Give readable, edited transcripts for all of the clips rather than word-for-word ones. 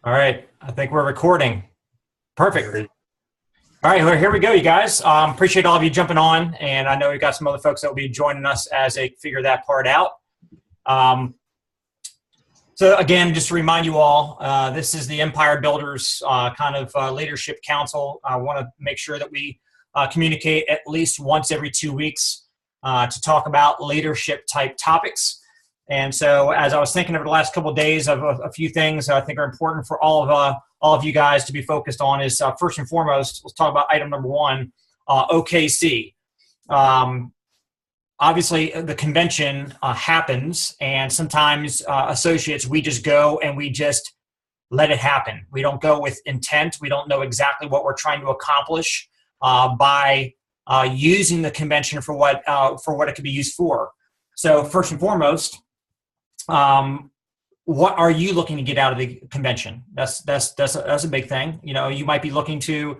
All right, I think we're recording. Perfect. All right, well, here we go, you guys. Appreciate all of you jumping on, and I know we've got some other folks that will be joining us as they figure that part out. So again, just to remind you all, this is the Empire Builders Leadership Council. I want to make sure that we communicate at least once every 2 weeks to talk about leadership type topics. And so as I was thinking over the last couple of days of a few things that I think are important for all of you guys to be focused on is first and foremost, let's talk about item number one, OKC. Obviously, the convention happens, and sometimes associates, we just go and we just let it happen. We don't go with intent. We don't know exactly what we're trying to accomplish by using the convention for what it could be used for. So first and foremost, what are you looking to get out of the convention? That's a big thing. You know, you might be looking to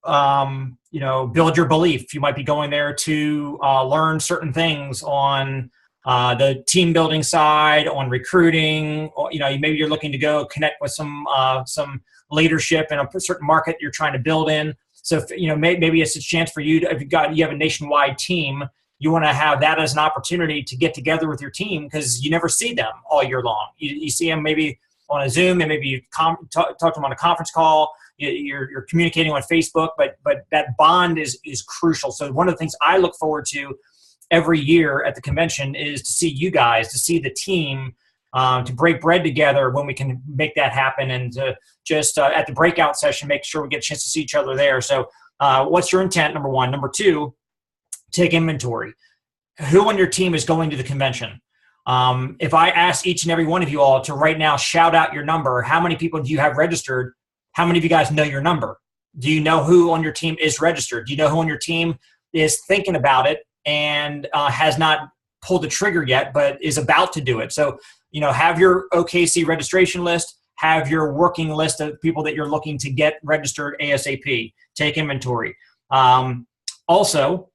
build your belief. You might be going there to learn certain things on the team building side, on recruiting. Or, maybe you're looking to go connect with some leadership in a certain market you're trying to build in. So maybe it's a chance for you to, if you have a nationwide team, you want to have that as an opportunity to get together with your team because you never see them all year long. You see them maybe on a Zoom, and maybe you talk to them on a conference call. You're communicating on Facebook, but that bond is crucial. So one of the things I look forward to every year at the convention is to see you guys, to see the team, to break bread together when we can make that happen, and to just at the breakout session make sure we get a chance to see each other there. So what's your intent, number one? Number two, take inventory. Who on your team is going to the convention? If I ask each and every one of you all to right now shout out your number, how many people do you have registered? How many of you guys know your number? Do you know who on your team is registered? Do you know who on your team is thinking about it and has not pulled the trigger yet, but is about to do it? So, have your OKC registration list, have your working list of people that you're looking to get registered ASAP. Take inventory. Also,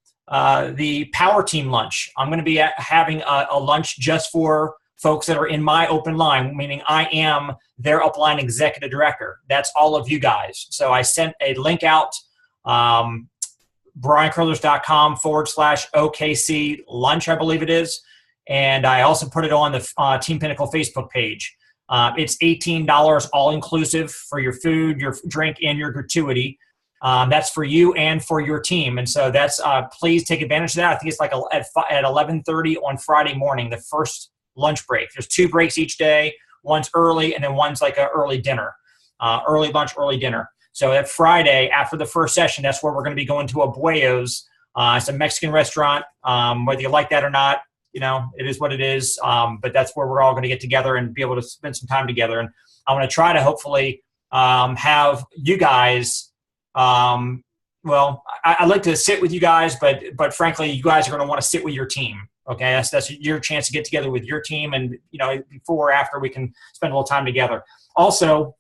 the Power Team lunch. I'm going to be having a lunch just for folks that are in my open line, meaning I am their upline executive director. That's all of you guys. So I sent a link out, briancurlers.com/OKC lunch, I believe it is. And I also put it on the Team Pinnacle Facebook page. It's $18 all inclusive for your food, your drink, and your gratuity. That's for you and for your team. And so that's, please take advantage of that. I think it's like at 11:30 on Friday morning, the first lunch break. There's 2 breaks each day. One's early, and then one's like an early dinner, early lunch, early dinner. So that Friday after the first session, that's where we're going to be going to Abuelo's. It's a Mexican restaurant. Whether you like that or not, it is what it is. But that's where we're all going to get together and be able to spend some time together. And I want to try to hopefully have you guys. I like to sit with you guys, but frankly, you guys are going to want to sit with your team. Okay, that's your chance to get together with your team, and before or after we can spend a little time together. Also,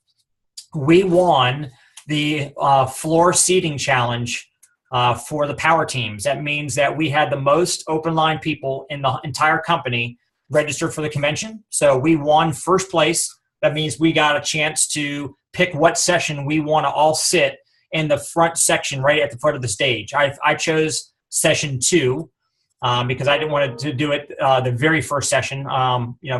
we won the floor seating challenge for the power teams. That means that we had the most open line people in the entire company registered for the convention. So we won first place. That means we got a chance to pick what session we want to all sit in the front section right at the foot of the stage. I chose session 2 because I didn't want to do it the very first session,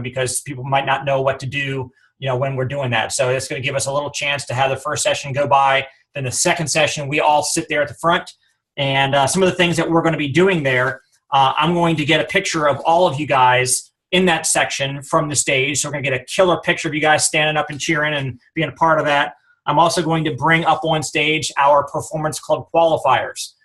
because people might not know what to do, when we're doing that. So it's going to give us a little chance to have the first session go by. Then the second session, we all sit there at the front. And some of the things that we're going to be doing there, I'm going to get a picture of all of you guys in that section from the stage. So we're going to get a killer picture of you guys standing up and cheering and being a part of that. I'm also going to bring up on stage our Performance Club qualifiers.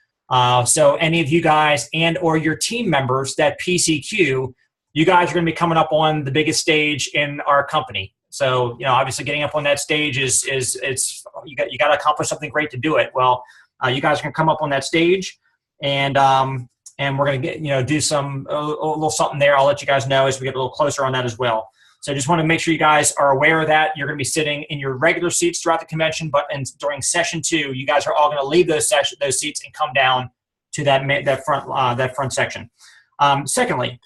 So any of you guys and or your team members that PCQ, you guys are going to be coming up on the biggest stage in our company. So, obviously getting up on that stage is you got to accomplish something great to do it. Well, you guys are going to come up on that stage, and we're going to get, do a little something there. I'll let you guys know as we get a little closer on that as well. So I just want to make sure you guys are aware of that. You're going to be sitting in your regular seats throughout the convention, but during session 2, you guys are all going to leave those seats and come down to that front section. Secondly,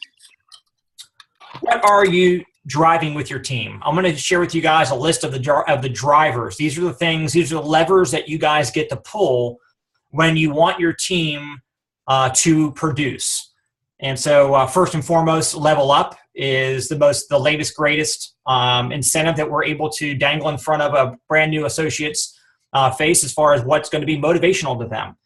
what are you driving with your team. I'm going to share with you guys a list of the drivers. These are the things, these are the levers that you guys get to pull when you want your team to produce. And so first and foremost, Level Up is the latest, greatest incentive that we're able to dangle in front of a brand new associate's face as far as what's going to be motivational to them.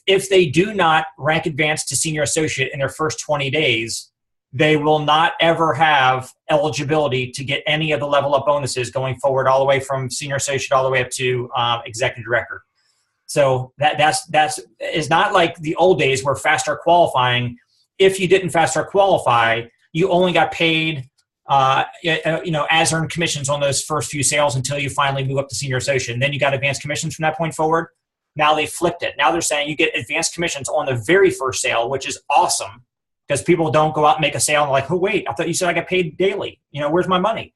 If they do not rank advance to senior associate in their first 20 days, they will not ever have eligibility to get any of the Level Up bonuses going forward, all the way from senior associate all the way up to executive director. So that's is not like the old days where fast start qualifying. If you didn't fast start qualify, you only got paid as earned commissions on those first few sales until you finally move up to senior associate. And then you got advanced commissions from that point forward. Now they flipped it. Now they're saying you get advanced commissions on the very first sale, which is awesome, because people don't go out and make a sale and they're like, oh, wait, I thought you said I got paid daily. Where's my money?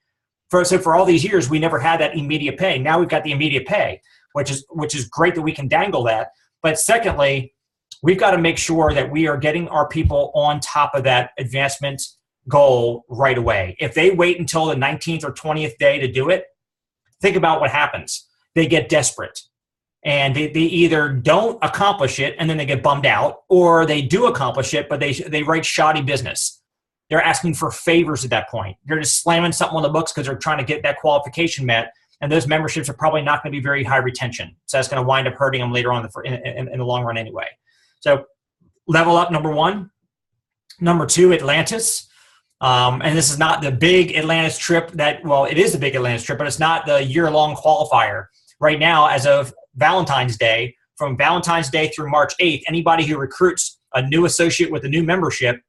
So for all these years, we never had that immediate pay. Now we've got the immediate pay, which is great that we can dangle that. But secondly, we've got to make sure that we are getting our people on top of that advancement goal right away. If they wait until the 19th or 20th day to do it, think about what happens. They get desperate. And they either don't accomplish it and then they get bummed out, or they do accomplish it, but they write shoddy business. They're asking for favors at that point. They're just slamming something on the books because they're trying to get that qualification met, and those memberships are probably not going to be very high retention. So that's going to wind up hurting them later on in the long run anyway. So Level Up, number one. Number two, Atlantis. And this is not the big Atlantis trip it is a big Atlantis trip, but it's not the year-long qualifier. Right now, as of Valentine's Day, from Valentine's Day through March 8th, anybody who recruits a new associate with a new membership,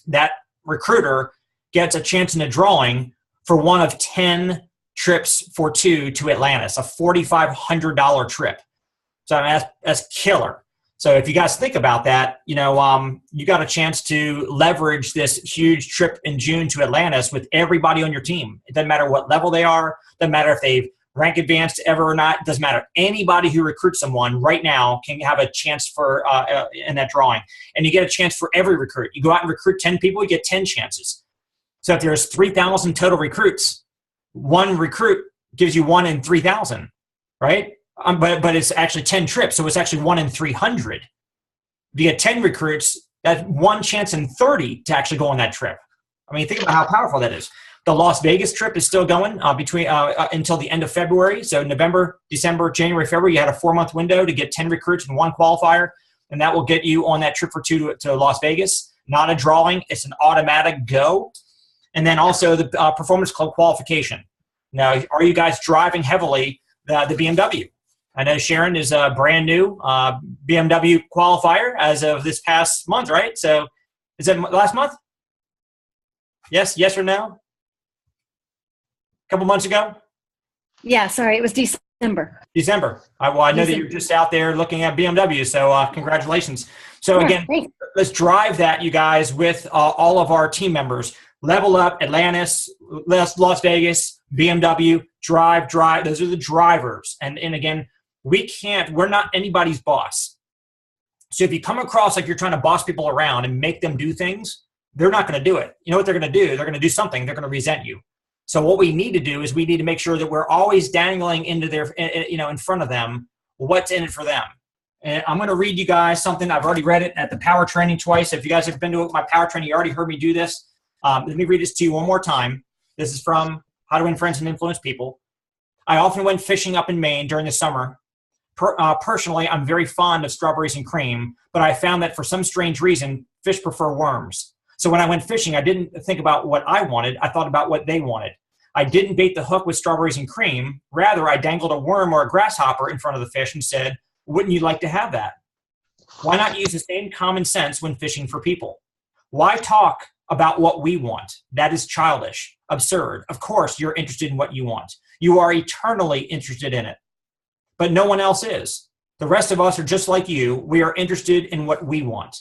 that recruiter gets a chance in a drawing for one of 10 trips for two to Atlantis, a $4,500 trip. So that's killer. So if you guys think about that, you got a chance to leverage this huge trip in June to Atlantis with everybody on your team. It doesn't matter what level they are. Doesn't matter if they've rank advanced ever or not. It doesn't matter. Anybody who recruits someone right now can have a chance for in that drawing. And you get a chance for every recruit. You go out and recruit 10 people, you get 10 chances. So if there's 3,000 total recruits, one recruit gives you 1 in 3,000, right? But it's actually 10 trips, so it's actually 1 in 300. If you get 10 recruits, that's 1 chance in 30 to actually go on that trip. I mean, think about how powerful that is. The Las Vegas trip is still going until the end of February. So November, December, January, February, you had a 4-month window to get 10 recruits and 1 qualifier, and that will get you on that trip for 2 to Las Vegas. Not a drawing. It's an automatic go. And then also the Performance Club qualification. Now, are you guys driving heavily the BMW? I know Sharon is a brand new BMW qualifier as of this past month, right? So is it last month? Yes or no? A couple months ago? Yeah, sorry, it was December. I know that you're just out there looking at BMW, so congratulations. So again, let's drive that, you guys, with all of our team members. Level Up, Atlantis, Las Vegas, BMW, drive. Those are the drivers. And again, we're not anybody's boss. So if you come across like you're trying to boss people around and make them do things, they're not going to do it. You know what they're going to do? They're going to do something. They're going to resent you. So what we need to do is we need to make sure that we're always dangling into in front of them, what's in it for them. And I'm going to read you guys something. I've already read it at the power training twice. If you guys have been to my power training, you already heard me do this. Let me read this to you one more time. This is from How to Win Friends and Influence People. I often went fishing up in Maine during the summer. Personally, I'm very fond of strawberries and cream, but I found that for some strange reason, fish prefer worms. So when I went fishing, I didn't think about what I wanted. I thought about what they wanted. I didn't bait the hook with strawberries and cream. Rather, I dangled a worm or a grasshopper in front of the fish and said, wouldn't you like to have that? Why not use the same common sense when fishing for people? Why talk about what we want? That is childish, absurd. Of course, you're interested in what you want. You are eternally interested in it. But no one else is. The rest of us are just like you. We are interested in what we want.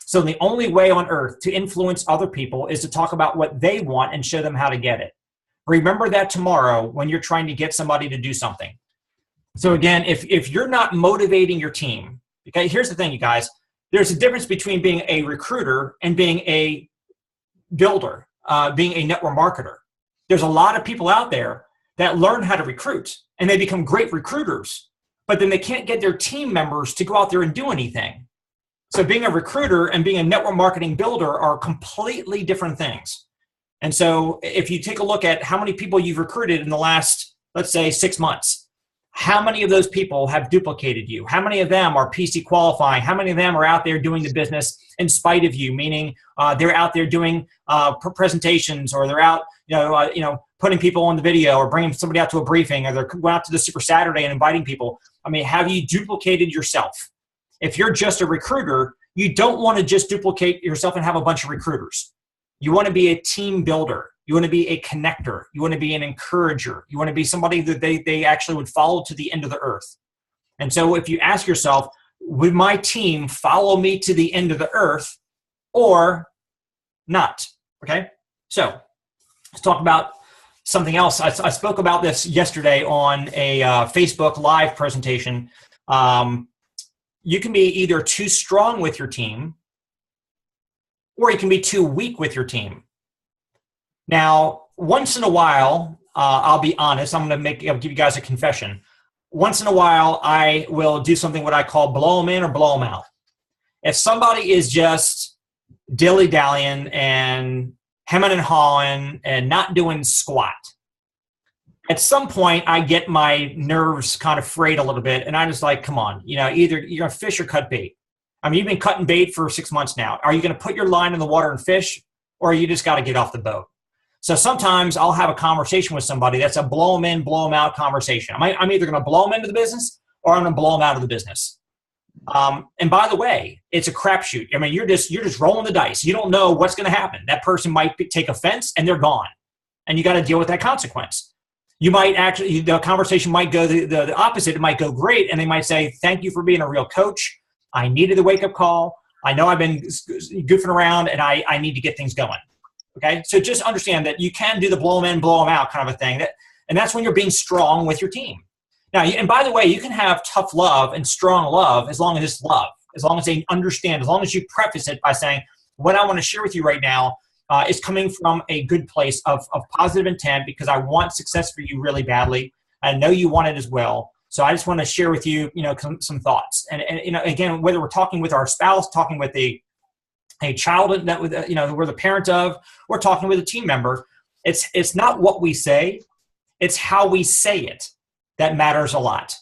So the only way on earth to influence other people is to talk about what they want and show them how to get it. Remember that tomorrow when you're trying to get somebody to do something. So again, if you're not motivating your team, okay, here's the thing, you guys. There's a difference between being a recruiter and being a builder. being a network marketer. There's a lot of people out there that learn how to recruit and they become great recruiters, but then they can't get their team members to go out there and do anything. So being a recruiter and being a network marketing builder are completely different things. And so if you take a look at how many people you've recruited in the last, let's say, 6 months, how many of those people have duplicated you? How many of them are PC qualifying? How many of them are out there doing the business in spite of you, meaning they're out there doing presentations, or they're out putting people on the video, or bringing somebody out to a briefing, or they're going out to the Super Saturday and inviting people. I mean, have you duplicated yourself? If you're just a recruiter, you don't want to just duplicate yourself and have a bunch of recruiters. You want to be a team builder. You want to be a connector. You want to be an encourager. You want to be somebody that they actually would follow to the end of the earth. And so if you ask yourself, would my team follow me to the end of the earth or not? Okay, so let's talk about something else. I spoke about this yesterday on a Facebook Live presentation. You can be either too strong with your team, or you can be too weak with your team. Now, once in a while, I'll be honest, I'll give you guys a confession. Once in a while, I will do something what I call blow them in or blow them out. If somebody is just dilly-dallying and hemming and hawing and not doing squat, at some point I get my nerves kind of frayed a little bit, and I'm just like, come on, either you're going to fish or cut bait. I mean, you've been cutting bait for 6 months now. Are you going to put your line in the water and fish, or you just got to get off the boat? So sometimes I'll have a conversation with somebody that's a blow them in, blow them out conversation. I'm either going to blow them into the business or I'm going to blow them out of the business. And by the way, it's a crapshoot. I mean, you're just rolling the dice. You don't know what's going to happen. That person might take offense and they're gone, and you got to deal with that consequence. You might actually, the conversation might go the opposite. It might go great, and they might say, "Thank you for being a real coach. I needed the wake up call. I know I've been goofing around, and I need to get things going." Okay, so just understand that you can do the blow them in, blow them out kind of a thing. And that's when you're being strong with your team. Now, and by the way, you can have tough love and strong love as long as it's love, as long as they understand, as long as you preface it by saying, what I want to share with you right now is coming from a good place of positive intent, because I want success for you really badly. I know you want it as well. So I just want to share with you, some thoughts. And again, whether we're talking with our spouse, talking with a child that we're the parent of, or talking with a team member, it's not what we say, it's how we say it that matters a lot.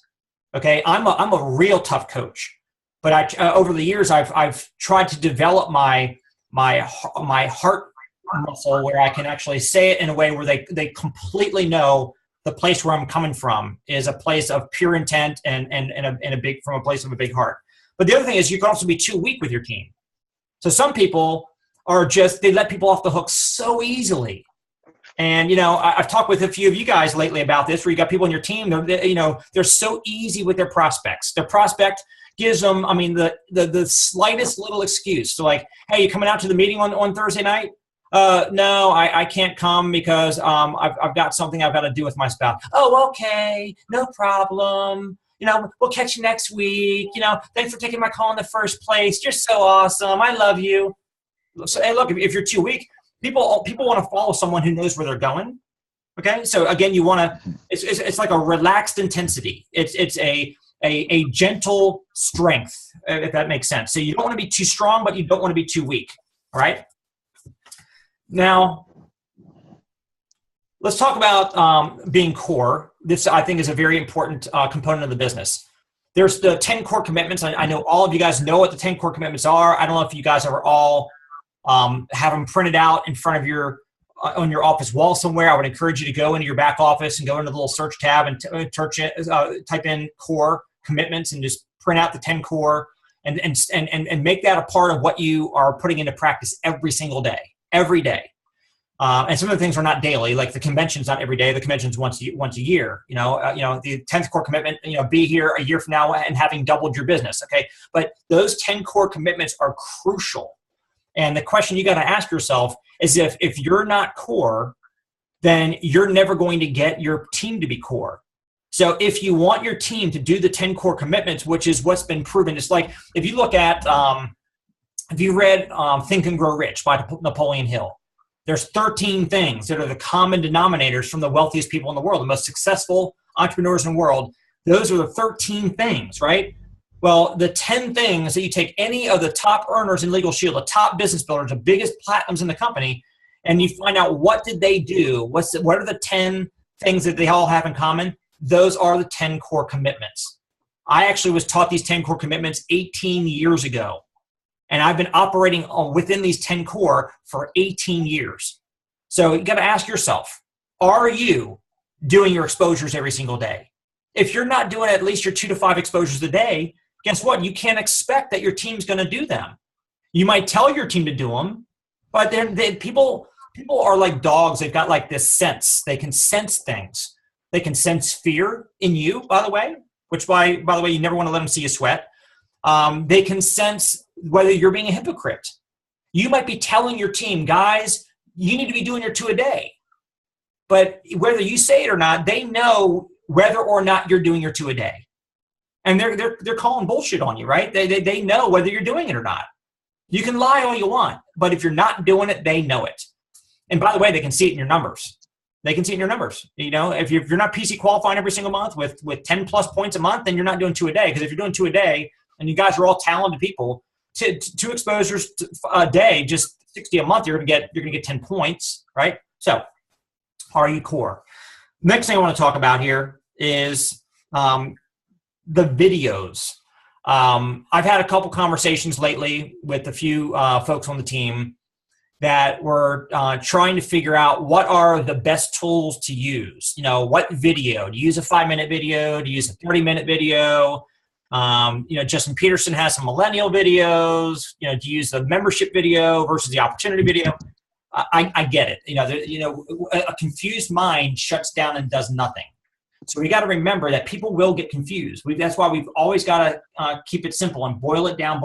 Okay, I'm a real tough coach, but over the years I've tried to develop my heart muscle where I can actually say it in a way where they completely know the place where I'm coming from is a place of pure intent and from a place of a big heart. But the other thing is, you can also be too weak with your team. So some people they let people off the hook so easily. And, I've talked with a few of you guys lately about this, where you got people on your team, they're so easy with their prospects. Their prospect gives them, the slightest little excuse. So like, hey, you coming out to the meeting on Thursday night? No, I can't come because I've got something I've got to do with my spouse. Oh, okay, no problem. We'll catch you next week. Thanks for taking my call in the first place. You're so awesome. I love you. So, hey, look, if you're too weak, people want to follow someone who knows where they're going. Okay, so again, you want to. It's like a relaxed intensity. It's a gentle strength, if that makes sense. So you don't want to be too strong, but you don't want to be too weak. All right. Now, let's talk about being core. This, I think, is a very important component of the business. There's the 10 core commitments. I know all of you guys know what the 10 core commitments are. I don't know if you guys ever all have them printed out in front of on your office wall somewhere. I would encourage you to go into your back office and go into the little search tab and type in core commitments and just print out the 10 core and make that a part of what you are putting into practice every single day, every day. And some of the things are not daily, like the convention's not every day. The convention's once a year. The 10th core commitment. Be here a year from now and having doubled your business. Okay, but those 10 core commitments are crucial. And the question you got to ask yourself is, if you're not core, then you're never going to get your team to be core. So if you want your team to do the 10 core commitments, which is what's been proven, it's like if you look at, if you read Think and Grow Rich by Napoleon Hill. There's 13 things that are the common denominators from the wealthiest people in the world, the most successful entrepreneurs in the world. Those are the 13 things, right? Well, the 10 things that you take any of the top earners in Legal Shield, the top business builders, the biggest platinums in the company, and you find out what did they do? What are the 10 things that they all have in common? Those are the 10 core commitments. I actually was taught these 10 core commitments 18 years ago. And I've been operating within these 10 core for 18 years. So you got to ask yourself, are you doing your exposures every single day? If you're not doing at least your 2 to 5 exposures a day, guess what? You can't expect that your team's going to do them. You might tell your team to do them, but people are like dogs. They've got like this sense. They can sense things. They can sense fear in you, by the way, you never want to let them see you sweat. They can sense whether you're being a hypocrite. You might be telling your team, guys, you need to be doing your 2 a day. But whether you say it or not, they know whether or not you're doing your 2 a day. And they're calling bullshit on you, right? They know whether you're doing it or not. You can lie all you want, but if you're not doing it, they know it. And by the way, they can see it in your numbers. They can see it in your numbers. You know, if you're not PC qualifying every single month with 10 plus points a month, then you're not doing 2 a day. Because if you're doing 2 a day and you guys are all talented people, 2 exposures a day, just 60 a month, you're gonna get 10 points, right? So, are you core? Next thing I want to talk about here is the videos. I've had a couple conversations lately with a few folks on the team that were trying to figure out what are the best tools to use. You know, what video? Do you use a 5-minute video? Do you use a 30-minute video? Justin Peterson has some millennial videos. You know, do you use the membership video versus the opportunity video? I get it. A confused mind shuts down and does nothing. So we got to remember that people will get confused. That's why we've always got to keep it simple and boil it down.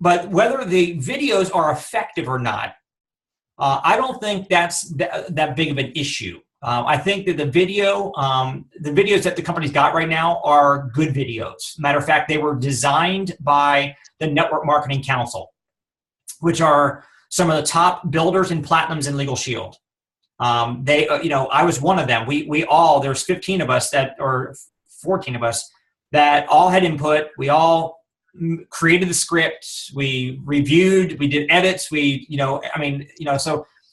But whether the videos are effective or not, I don't think that's that big of an issue. I think that the videos that the company's got right now are good videos. Matter of fact, they were designed by the Network Marketing Council, which are some of the top builders and platinums in Legal Shield. I was one of them. We all, there's 15 of us or 14 of us that all had input. We all created the script. We reviewed, we did edits. So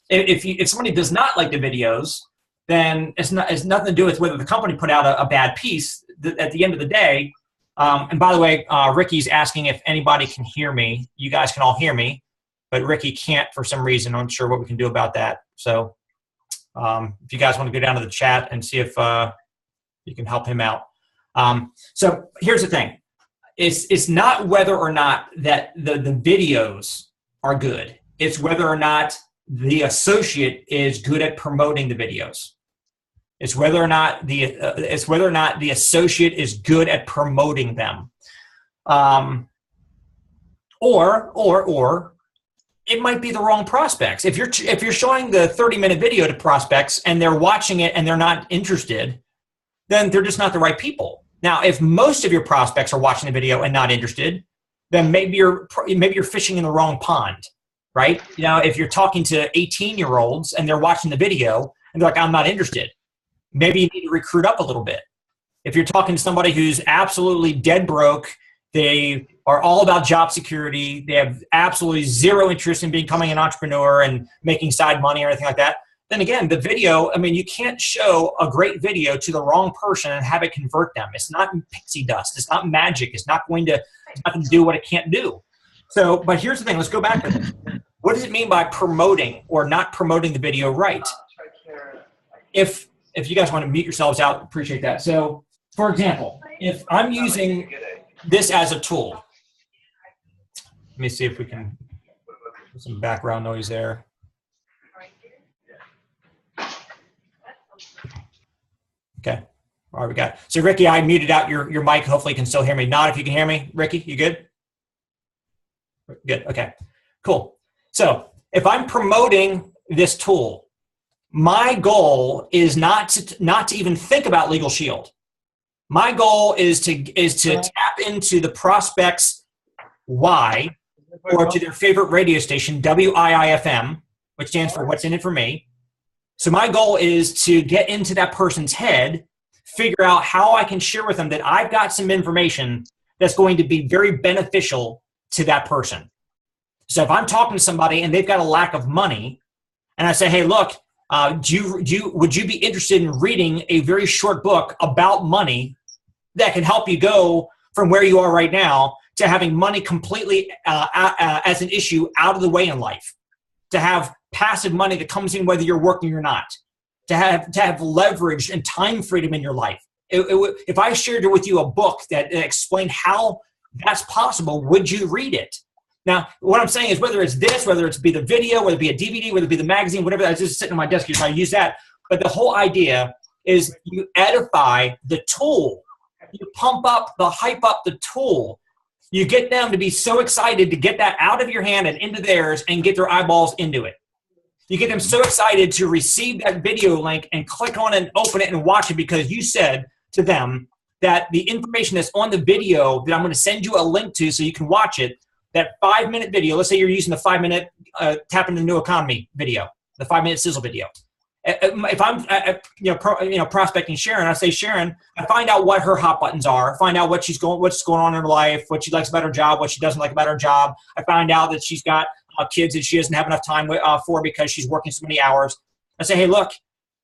if somebody does not like the videos, then it's nothing to do with whether the company put out a bad piece. At the end of the day, and by the way, Ricky's asking if anybody can hear me. You guys can all hear me, but Ricky can't for some reason. I'm not sure what we can do about that. So if you guys want to go down to the chat and see if you can help him out. So here's the thing. It's not whether or not that the videos are good. It's whether or not the associate is good at promoting the videos. It's whether or not the associate is good at promoting them. Or it might be the wrong prospects. If you're showing the 30-minute video to prospects and they're watching it and they're not interested, then they're just not the right people. Now, if most of your prospects are watching the video and not interested, then maybe you're fishing in the wrong pond, right? You know, if you're talking to 18-year-olds and they're watching the video and they're like, I'm not interested, maybe you need to recruit up a little bit. If you're talking to somebody who's absolutely dead broke, they are all about job security, they have absolutely zero interest in becoming an entrepreneur and making side money or anything like that, then again, the video, you can't show a great video to the wrong person and have it convert them. It's not pixie dust. It's not magic. It's not going to do what it can't do. So, but here's the thing. Let's go back to this. What does it mean by promoting or not promoting the video right? If you guys want to mute yourselves out, appreciate that. So, for example, if I'm using this as a tool, let me see if we can put some background noise there. Okay. All right, we got it. So, Ricky, I muted out your mic. Hopefully you can still hear me. Nod if you can hear me. Ricky, you good? Good. Okay. Cool. So, if I'm promoting this tool, my goal is not to even think about Legal Shield. My goal is to tap into the prospect's why or to their favorite radio station, WIIFM, which stands for What's in It for Me. So my goal is to get into that person's head, figure out how I can share with them that I've got some information that's going to be very beneficial to that person. So if I'm talking to somebody and they've got a lack of money, and I say, hey, look, would you be interested in reading a very short book about money that can help you go from where you are right now to having money completely as an issue out of the way in life, to have passive money that comes in whether you're working or not, to have leverage and time freedom in your life. If I shared with you a book that explained how that's possible, would you read it? Now, what I'm saying is whether it's this, whether it's be the video, whether it be a DVD, whether it be the magazine, whatever, that's just sitting on my desk here, so I use that. But the whole idea is you edify the tool. You pump up, hype up the tool. You get them to be so excited to get that out of your hand and into theirs and get their eyeballs into it. You get them so excited to receive that video link and click on it and open it and watch it because you said to them that the information that's on the video that I'm going to send you a link to so you can watch it, that 5-minute video, let's say you're using the 5-minute Tap into the New Economy video, the 5-minute sizzle video. If I'm prospecting Sharon, I say, Sharon, I find out what her hot buttons are, find out what's going on in her life, what she likes about her job, what she doesn't like about her job. I find out that she's got kids that she doesn't have enough time for because she's working so many hours. I say, hey, look,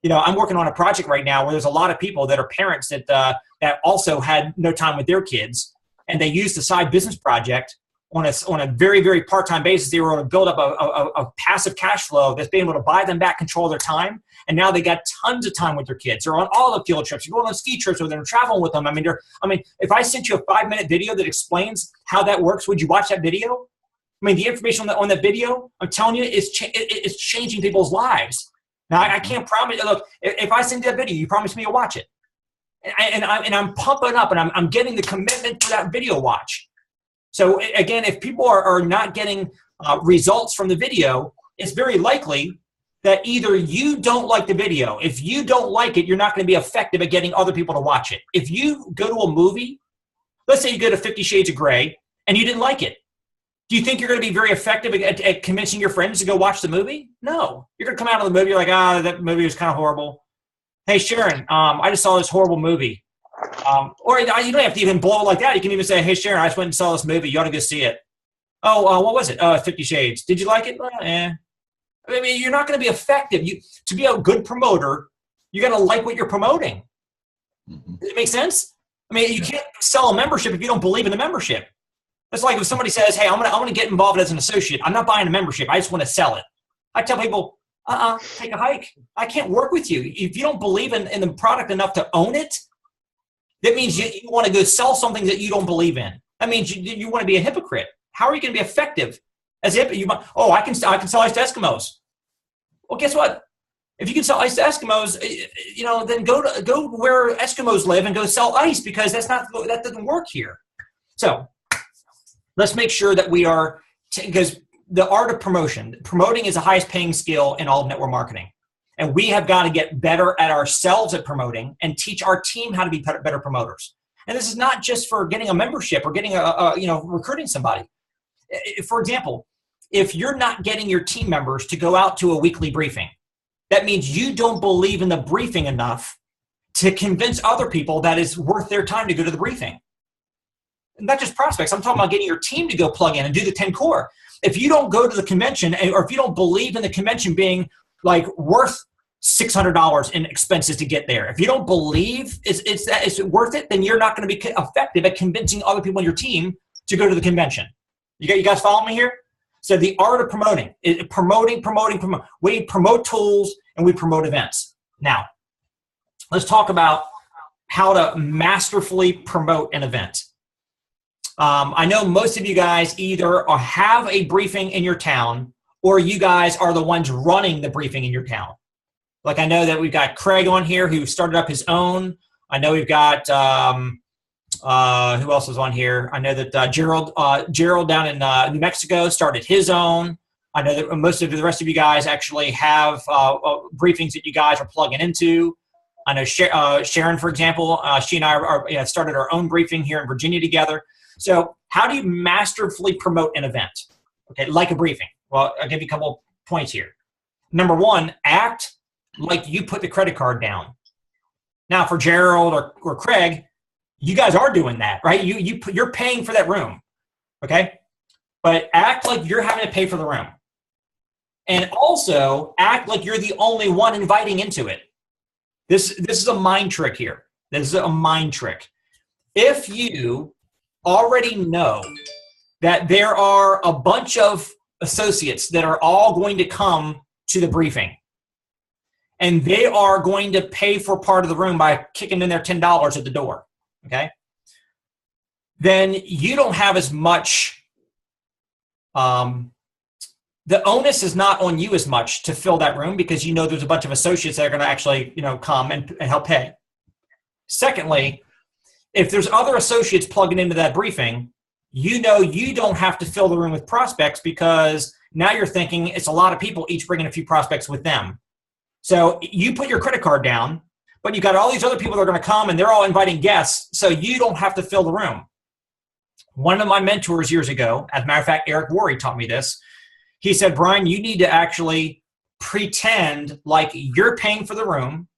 I'm working on a project right now where there's a lot of people that are parents that also had no time with their kids, and they used the side business project on a very, very part-time basis. They were able to build up a passive cash flow that's being able to buy them back control of their time. And now they got tons of time with their kids. They're on all the field trips. You're going on ski trips with them, traveling with them. I mean, if I sent you a 5-minute video that explains how that works, would you watch that video? I mean, the information on that video, I'm telling you, it's changing people's lives. Now, I can't promise. Look, if I send you that video, you promise me you'll watch it. And I'm pumping up, and I'm getting the commitment for that video watch. So again, if people are not getting results from the video, it's very likely that either you don't like the video. If you don't like it, you're not going to be effective at getting other people to watch it. If you go to a movie, let's say you go to 50 Shades of Grey, and you didn't like it, do you think you're going to be very effective at convincing your friends to go watch the movie? No. You're going to come out of the movie, you're like, that movie was kind of horrible. Hey, Sharon, I just saw this horrible movie. Or you don't have to even blow it like that. You can even say, hey, Sharon, I just went and saw this movie. You ought to go see it. Oh, what was it? 50 Shades. Did you like it? I mean, you're not going to be effective. To be a good promoter, you got to like what you're promoting. Mm-hmm. Does it make sense? I mean, you can't sell a membership if you don't believe in the membership. It's like if somebody says, hey, I'm going to get involved as an associate. I'm not buying a membership. I just want to sell it. I tell people, take a hike. I can't work with you. If you don't believe in the product enough to own it, that means you want to go sell something that you don't believe in. That means you want to be a hypocrite. How are you going to be effective as a hypocrite? I can sell ice to Eskimos. Well, guess what? If you can sell ice to Eskimos, then go where Eskimos live and go sell ice, because that doesn't work here. So let's make sure that we are, because the art of promoting is the highest paying skill in all of network marketing. And we have got to get better at ourselves at promoting and teach our team how to be better promoters. And this is not just for getting a membership or getting recruiting somebody. For example, if you're not getting your team members to go out to a weekly briefing, that means you don't believe in the briefing enough to convince other people that it's worth their time to go to the briefing. And not just prospects. I'm talking about getting your team to go plug in and do the 10 core. If you don't go to the convention, or if you don't believe in the convention being like worth $600 in expenses to get there, if you don't believe it's worth it, then you're not going to be effective at convincing other people on your team to go to the convention. You guys follow me here? So the art of promoting. We promote tools and we promote events. Now, let's talk about how to masterfully promote an event. I know most of you guys either have a briefing in your town, or you guys are the ones running the briefing in your town. Like I know that we've got Craig on here who started up his own. I know we've got, who else is on here? I know that Gerald down in New Mexico started his own. I know that most of the rest of you guys actually have briefings that you guys are plugging into. I know Sharon, for example, she and I started our own briefing here in Virginia together. So how do you masterfully promote an event? Okay, like a briefing. Well, I'll give you a couple points here. Number one, act like you put the credit card down. Now, for Gerald or Craig, you guys are doing that, right? You're paying for that room, okay? But act like you're having to pay for the room. And also act like you're the only one inviting into it. This is a mind trick here. This is a mind trick. If you already know that there are a bunch of associates that are all going to come to the briefing, and they are going to pay for part of the room by kicking in their $10 at the door, okay? Then you don't have as much, the onus is not on you as much to fill that room because you know there's a bunch of associates that are going to actually, come and help pay. Secondly, if there's other associates plugging into that briefing, you don't have to fill the room with prospects because now you're thinking it's a lot of people each bringing a few prospects with them. So you put your credit card down, but you got all these other people that are going to come and they're all inviting guests, so you don't have to fill the room. One of my mentors years ago, as a matter of fact, Eric Worre taught me this. He said, Brian, you need to actually pretend like you're paying for the room,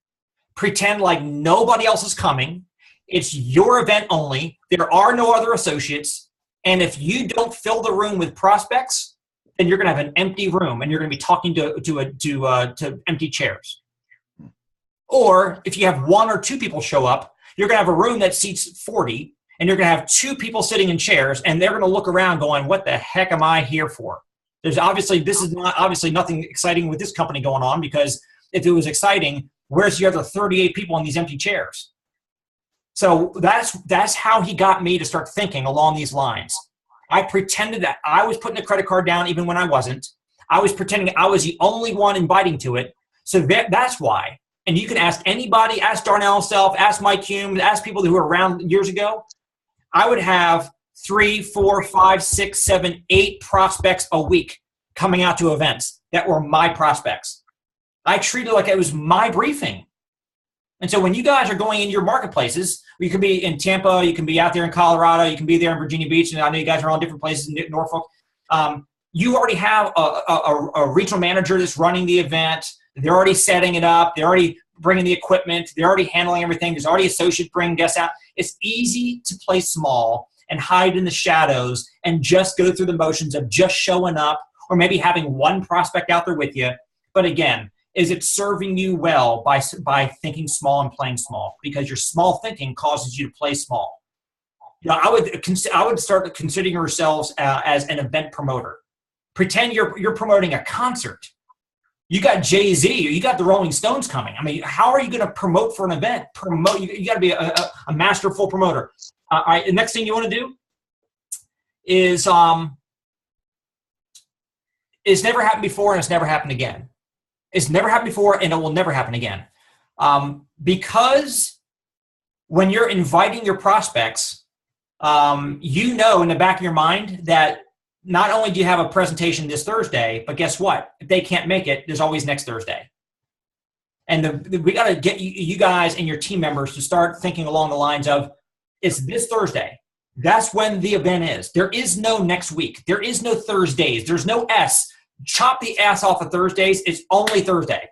pretend like nobody else is coming. It's your event only. There are no other associates. And if you don't fill the room with prospects, then you're going to have an empty room and you're going to be talking to empty chairs. Or if you have one or two people show up, you're going to have a room that seats 40 and you're going to have two people sitting in chairs and they're going to look around going, what the heck am I here for? This is not obviously nothing exciting with this company going on, because if it was exciting, where's the other 38 people in these empty chairs? So that's how he got me to start thinking along these lines. I pretended that I was putting a credit card down even when I wasn't. I was pretending I was the only one inviting to it. So that's why. And you can ask anybody, ask Darnell himself, ask Mike Hume, ask people who were around years ago. I would have 3, 4, 5, 6, 7, 8 prospects a week coming out to events that were my prospects. I treated it like it was my briefing. And so when you guys are going in your marketplaces, you can be in Tampa, you can be out there in Colorado, you can be there in Virginia Beach, and I know you guys are all in different places in Norfolk. You already have a regional manager that's running the event. They're already setting it up. They're already bringing the equipment. They're already handling everything. There's already associates bringing guests out. It's easy to play small and hide in the shadows and just go through the motions of just showing up or maybe having one prospect out there with you. But again, is it serving you well by thinking small and playing small? Because your small thinking causes you to play small. I would start considering yourselves as an event promoter. Pretend you're promoting a concert. You got Jay-Z, or you got the Rolling Stones coming. I mean, how are you going to promote for an event? You got to be a masterful promoter. All right, the next thing you want to do is it's never happened before and it's never happened again. It's never happened before and it will never happen again. Because when you're inviting your prospects, you know in the back of your mind that not only do you have a presentation this Thursday, but guess what? If they can't make it, there's always next Thursday. And we got to get you guys and your team members to start thinking along the lines of, it's this Thursday. That's when the event is. There is no next week. There is no Thursdays. There's no S. Chop the S off of Thursdays. It's only Thursday.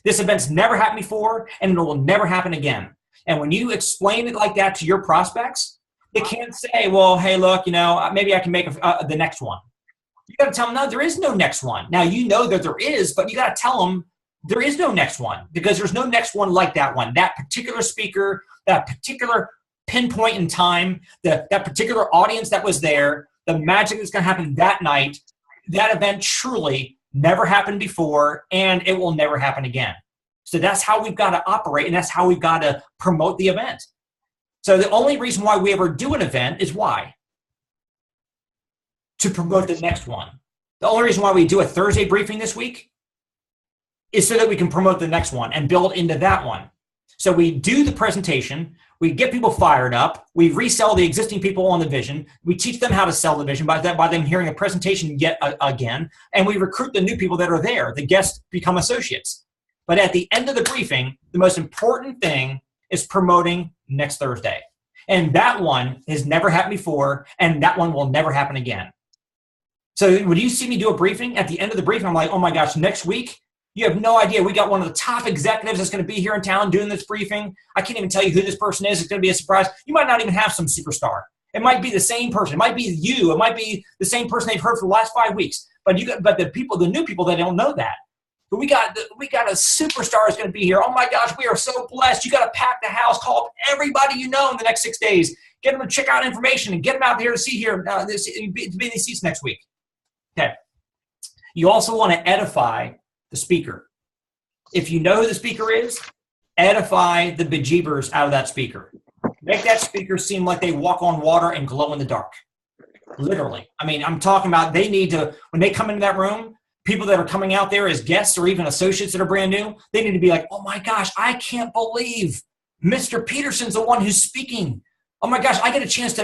This event's never happened before, and it will never happen again. And when you explain it like that to your prospects, they can't say, well, hey, look, maybe I can make the next one. You got to tell them, no, there is no next one. Now, you know that there is, but you got to tell them there is no next one because there's no next one like that one. That particular speaker, that particular pinpoint in time, that particular audience that was there, the magic that's going to happen that night, that event truly never happened before, and it will never happen again. So that's how we've got to operate, and that's how we've got to promote the event. So the only reason why we ever do an event is why? To promote the next one. The only reason why we do a Thursday briefing this week is so that we can promote the next one and build into that one. So we do the presentation, we get people fired up, we resell the existing people on the vision, we teach them how to sell the vision by them hearing a presentation yet again, and we recruit the new people that are there. The guests become associates. But at the end of the briefing, the most important thing is promoting next Thursday. And that one has never happened before, and that one will never happen again. So when you see me do a briefing, at the end of the briefing, I'm like, oh my gosh, next week, you have no idea. We got one of the top executives that's going to be here in town doing this briefing. I can't even tell you who this person is. It's going to be a surprise. You might not even have some superstar. It might be the same person. It might be you. It might be the same person they've heard for the last 5 weeks. But the new people, they don't know that. But we got a superstar is going to be here. Oh my gosh, we are so blessed. You got to pack the house, call up everybody you know in the next 6 days, get them to check out information, and get them out here to see here to be in these seats next week. Okay. You also want to edify the speaker. If you know who the speaker is, edify the bejeebers out of that speaker. Make that speaker seem like they walk on water and glow in the dark. Literally. I mean, I'm talking about they need to, when they come into that room, people that are coming out there as guests or even associates that are brand new, they need to be like, oh my gosh, I can't believe Mr. Peterson's the one who's speaking. Oh my gosh, I get a chance to,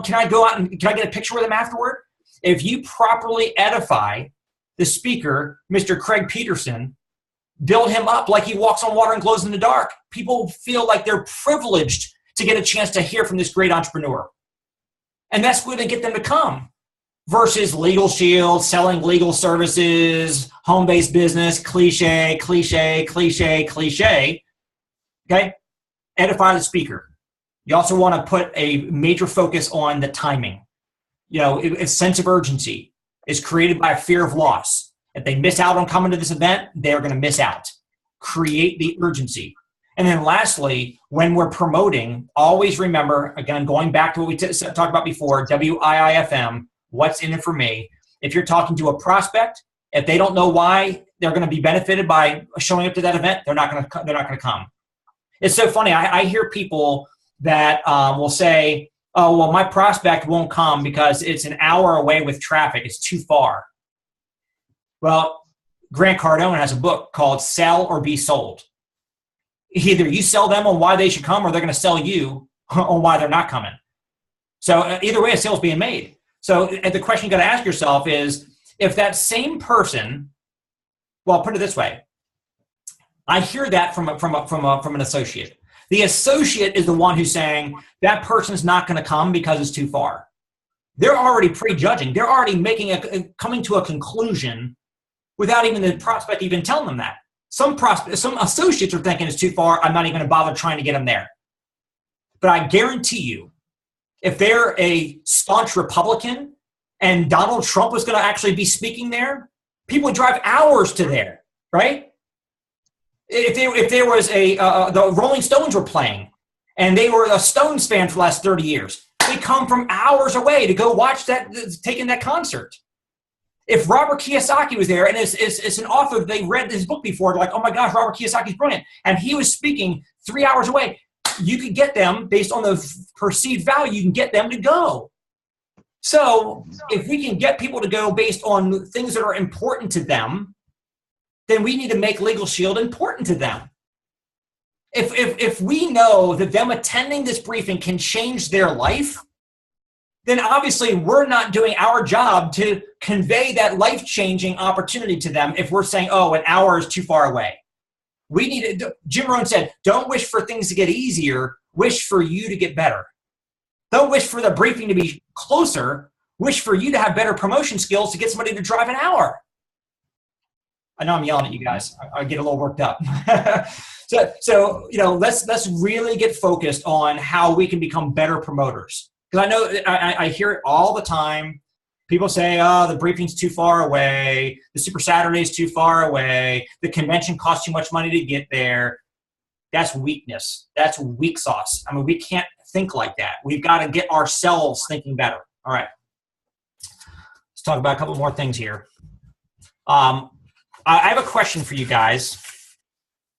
can I go out and can I get a picture with him afterward? If you properly edify the speaker, Mr. Craig Peterson, build him up like he walks on water and glows in the dark, people feel like they're privileged to get a chance to hear from this great entrepreneur. And that's going to get them to come versus Legal Shield, selling legal services, home-based business, cliche, cliche, cliche, cliche. Okay? Edify the speaker. You also want to put a major focus on the timing. You know, a sense of urgency is created by a fear of loss. If they miss out on coming to this event, they're going to miss out. Create the urgency. And then lastly, when we're promoting, always remember, again, going back to what we talked about before, WIIFM, what's in it for me. If you're talking to a prospect, if they don't know why they're going to be benefited by showing up to that event, they're not going to come. It's so funny. I hear people that will say, oh, well, my prospect won't come because it's an hour away with traffic. It's too far. Well, Grant Cardone has a book called Sell or Be Sold. Either you sell them on why they should come or they're going to sell you on why they're not coming. So either way, a sale's being made. So the question you got to ask yourself is, if that same person, well, put it this way. I hear that from an associate. The associate is the one who's saying that person's not going to come because it's too far. They're already prejudging. They're already coming to a conclusion without even the prospect even telling them that. Some associates are thinking it's too far. I'm not even going to bother trying to get them there. But I guarantee you, if they're a staunch Republican and Donald Trump was going to actually be speaking there, people would drive hours to there, right? If there was the Rolling Stones were playing and they were a Stones fan for the last 30 years, they come from hours away to go watch taking that concert. If Robert Kiyosaki was there, and it's an author, they read his book before, they're like, oh my gosh, Robert Kiyosaki's brilliant, and he was speaking 3 hours away, you could get them, based on the perceived value, you can get them to go. So if we can get people to go based on things that are important to them, then we need to make Legal Shield important to them. If we know that them attending this briefing can change their life, then obviously we're not doing our job to convey that life-changing opportunity to them if we're saying, oh, an hour is too far away. We need to, Jim Rohn said, don't wish for things to get easier, wish for you to get better. Don't wish for the briefing to be closer, wish for you to have better promotion skills to get somebody to drive an hour. I know I'm yelling at you guys. I get a little worked up. So you know, let's really get focused on how we can become better promoters. Because I know I hear it all the time. People say, oh, the briefing's too far away. The Super Saturday's too far away. The convention costs too much money to get there. That's weakness. That's weak sauce. I mean, we can't think like that. We've got to get ourselves thinking better. All right. Let's talk about a couple more things here. I have a question for you guys.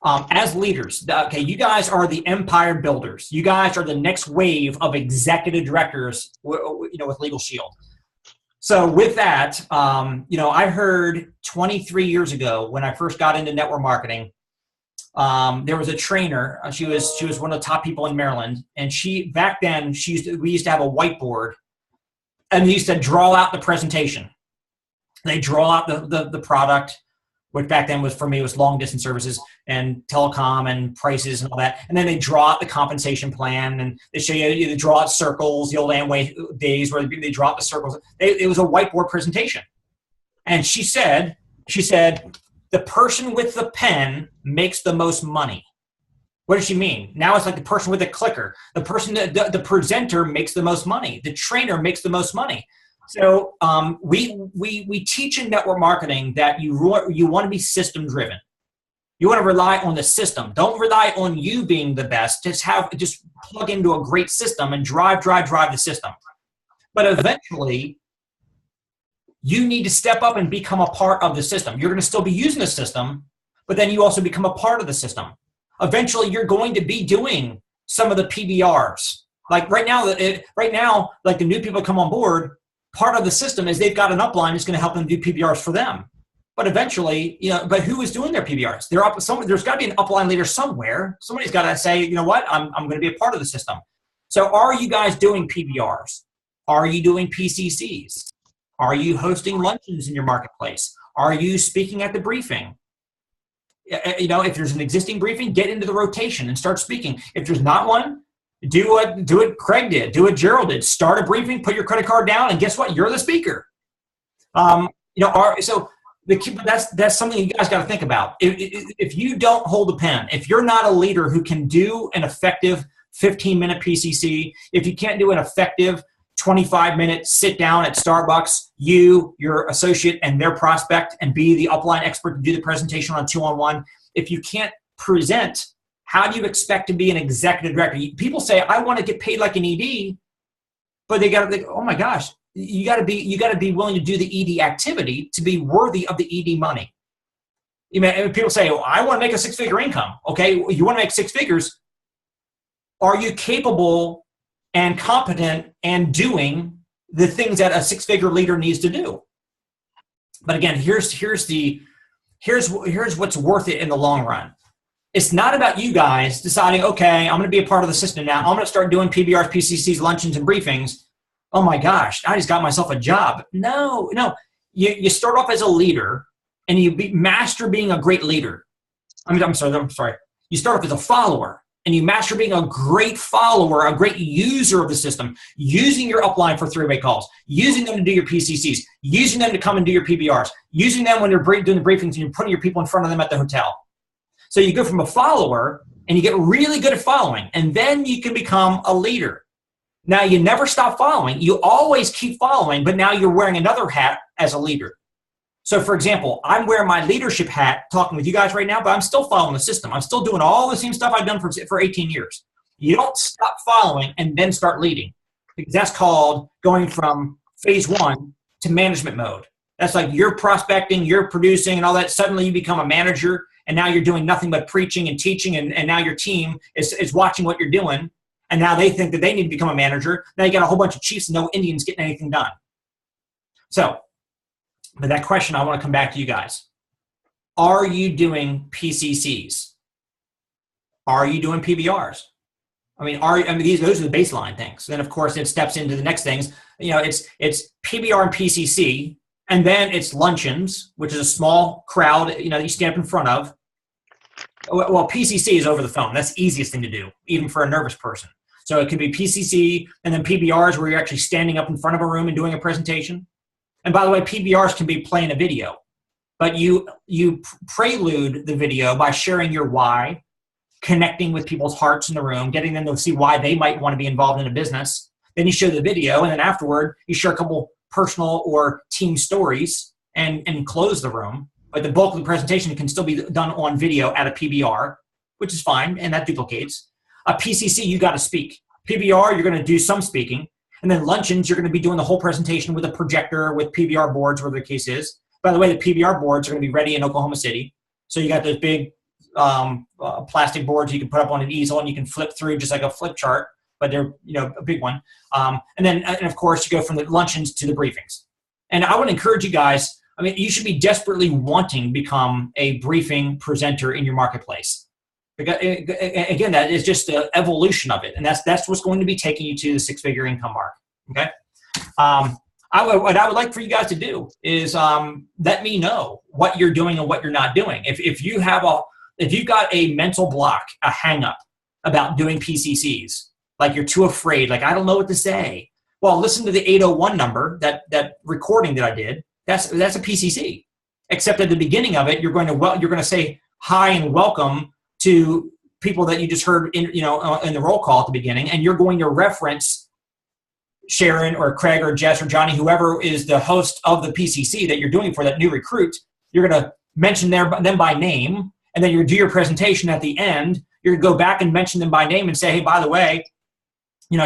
As leaders, okay, you guys are the empire builders. You guys are the next wave of executive directors, you know, with Legal Shield. So with that, you know, I heard 23 years ago when I first got into network marketing, there was a trainer. She was one of the top people in Maryland, and back then we used to have a whiteboard, and they used to draw out the presentation. They draw out the product. which back then was for me was long distance services and telecom and prices and all that. And then they draw out the compensation plan and they show you they draw out circles, the old Amway days where they draw out the circles. It was a whiteboard presentation. And she said, the person with the pen makes the most money. What does she mean? Now it's like the person with the clicker. The person, the presenter makes the most money. The trainer makes the most money. So we teach in network marketing that you want to be system driven. You want to rely on the system. Don't rely on you being the best. Just plug into a great system and drive the system. But eventually, you need to step up and become a part of the system. You're going to still be using the system, but then you also become a part of the system. Eventually, you're going to be doing some of the PBRs. Like right now, like the new people come on board, part of the system is they've got an upline that's going to help them do PBRs for them. But eventually, but who is doing their PBRs? There's got to be an upline leader somewhere. Somebody's got to say, you know what, I'm going to be a part of the system. So are you guys doing PBRs? Are you doing PCCs? Are you hosting luncheons in your marketplace? Are you speaking at the briefing? If there's an existing briefing, get into the rotation and start speaking. If there's not one, do what Craig did, do what Gerald did. Start a briefing, put your credit card down, and guess what? You're the speaker. So that's something you guys got to think about. If you don't hold a pen, if you're not a leader who can do an effective 15-minute PCC, if you can't do an effective 25-minute sit down at Starbucks, your associate, and their prospect, and be the upline expert to do the presentation on 2-on-1, if you can't present, how do you expect to be an executive director? People say, I want to get paid like an ED, but they got to think, oh my gosh, you got to be willing to do the ED activity to be worthy of the ED money. People say, well, I want to make a 6-figure income. Okay, you want to make 6 figures. Are you capable and competent and doing the things that a 6-figure leader needs to do? But again, here's what's worth it in the long run. It's not about you guys deciding, okay, I'm going to be a part of the system now. I'm going to start doing PBRs, PCCs, luncheons, and briefings. Oh my gosh, I just got myself a job. No. You start off as a leader and you master being a great leader. I'm sorry. You start off as a follower and you master being a great follower, a great user of the system, using your upline for 3-way calls, using them to do your PCCs, using them to come and do your PBRs, using them when you're doing the briefings and you're putting your people in front of them at the hotel. So you go from a follower and you get really good at following, and then you can become a leader. Now, you never stop following. You always keep following, but now you're wearing another hat as a leader. So, for example, I'm wearing my leadership hat talking with you guys right now, but I'm still following the system. I'm still doing all the same stuff I've done for 18 years. You don't stop following and then start leading, because that's called going from phase 1 to management mode. That's like you're prospecting, you're producing, and all that. Suddenly you become a manager, and now you're doing nothing but preaching and teaching, and now your team is watching what you're doing. And now they think that they need to become a manager. Now you got a whole bunch of chiefs and no Indians getting anything done. So, but that question, I want to come back to you guys. Are you doing PCCs? Are you doing PBRs? Those are the baseline things. Then of course it steps into the next things. It's PBR and PCC, and then it's luncheons, which is a small crowd, that you stand up in front of. Well, PCC is over the phone. That's the easiest thing to do, even for a nervous person. So it could be PCC and then PBRs, where you're actually standing up in front of a room and doing a presentation. And by the way, PBRs can be playing a video, but you prelude the video by sharing your why, connecting with people's hearts in the room, getting them to see why they might want to be involved in a business. Then you show the video, and then afterward, you share a couple personal or team stories and close the room. But the bulk of the presentation can still be done on video at a PBR, which is fine, and that duplicates. A PCC, you got to speak. PBR, you're going to do some speaking. And then luncheons, you're going to be doing the whole presentation with a projector, with PBR boards, whatever the case is. By the way, the PBR boards are going to be ready in Oklahoma City. So you got those big plastic boards you can put up on an easel, and you can flip through just like a flip chart, but they're a big one. And of course, you go from the luncheons to the briefings. And I would encourage you guys, you should be desperately wanting to become a briefing presenter in your marketplace. Because, again, that is just the evolution of it. And that's what's going to be taking you to the 6-figure income mark. Okay. what I would like for you guys to do is let me know what you're doing and what you're not doing. If you've got a mental block, a hang up about doing PCCs, like you're too afraid, like I don't know what to say. Well, listen to the 801 number, that recording that I did. That's a PCC. Except at the beginning of it, you're going to say hi and welcome to people that you just heard in the roll call at the beginning, and you're going to reference Sharon or Craig or Jess or Johnny, whoever is the host of the PCC that you're doing for that new recruit. You're going to mention them by name, and then you do your presentation at the end. You're going to go back and mention them by name and say, hey, by the way,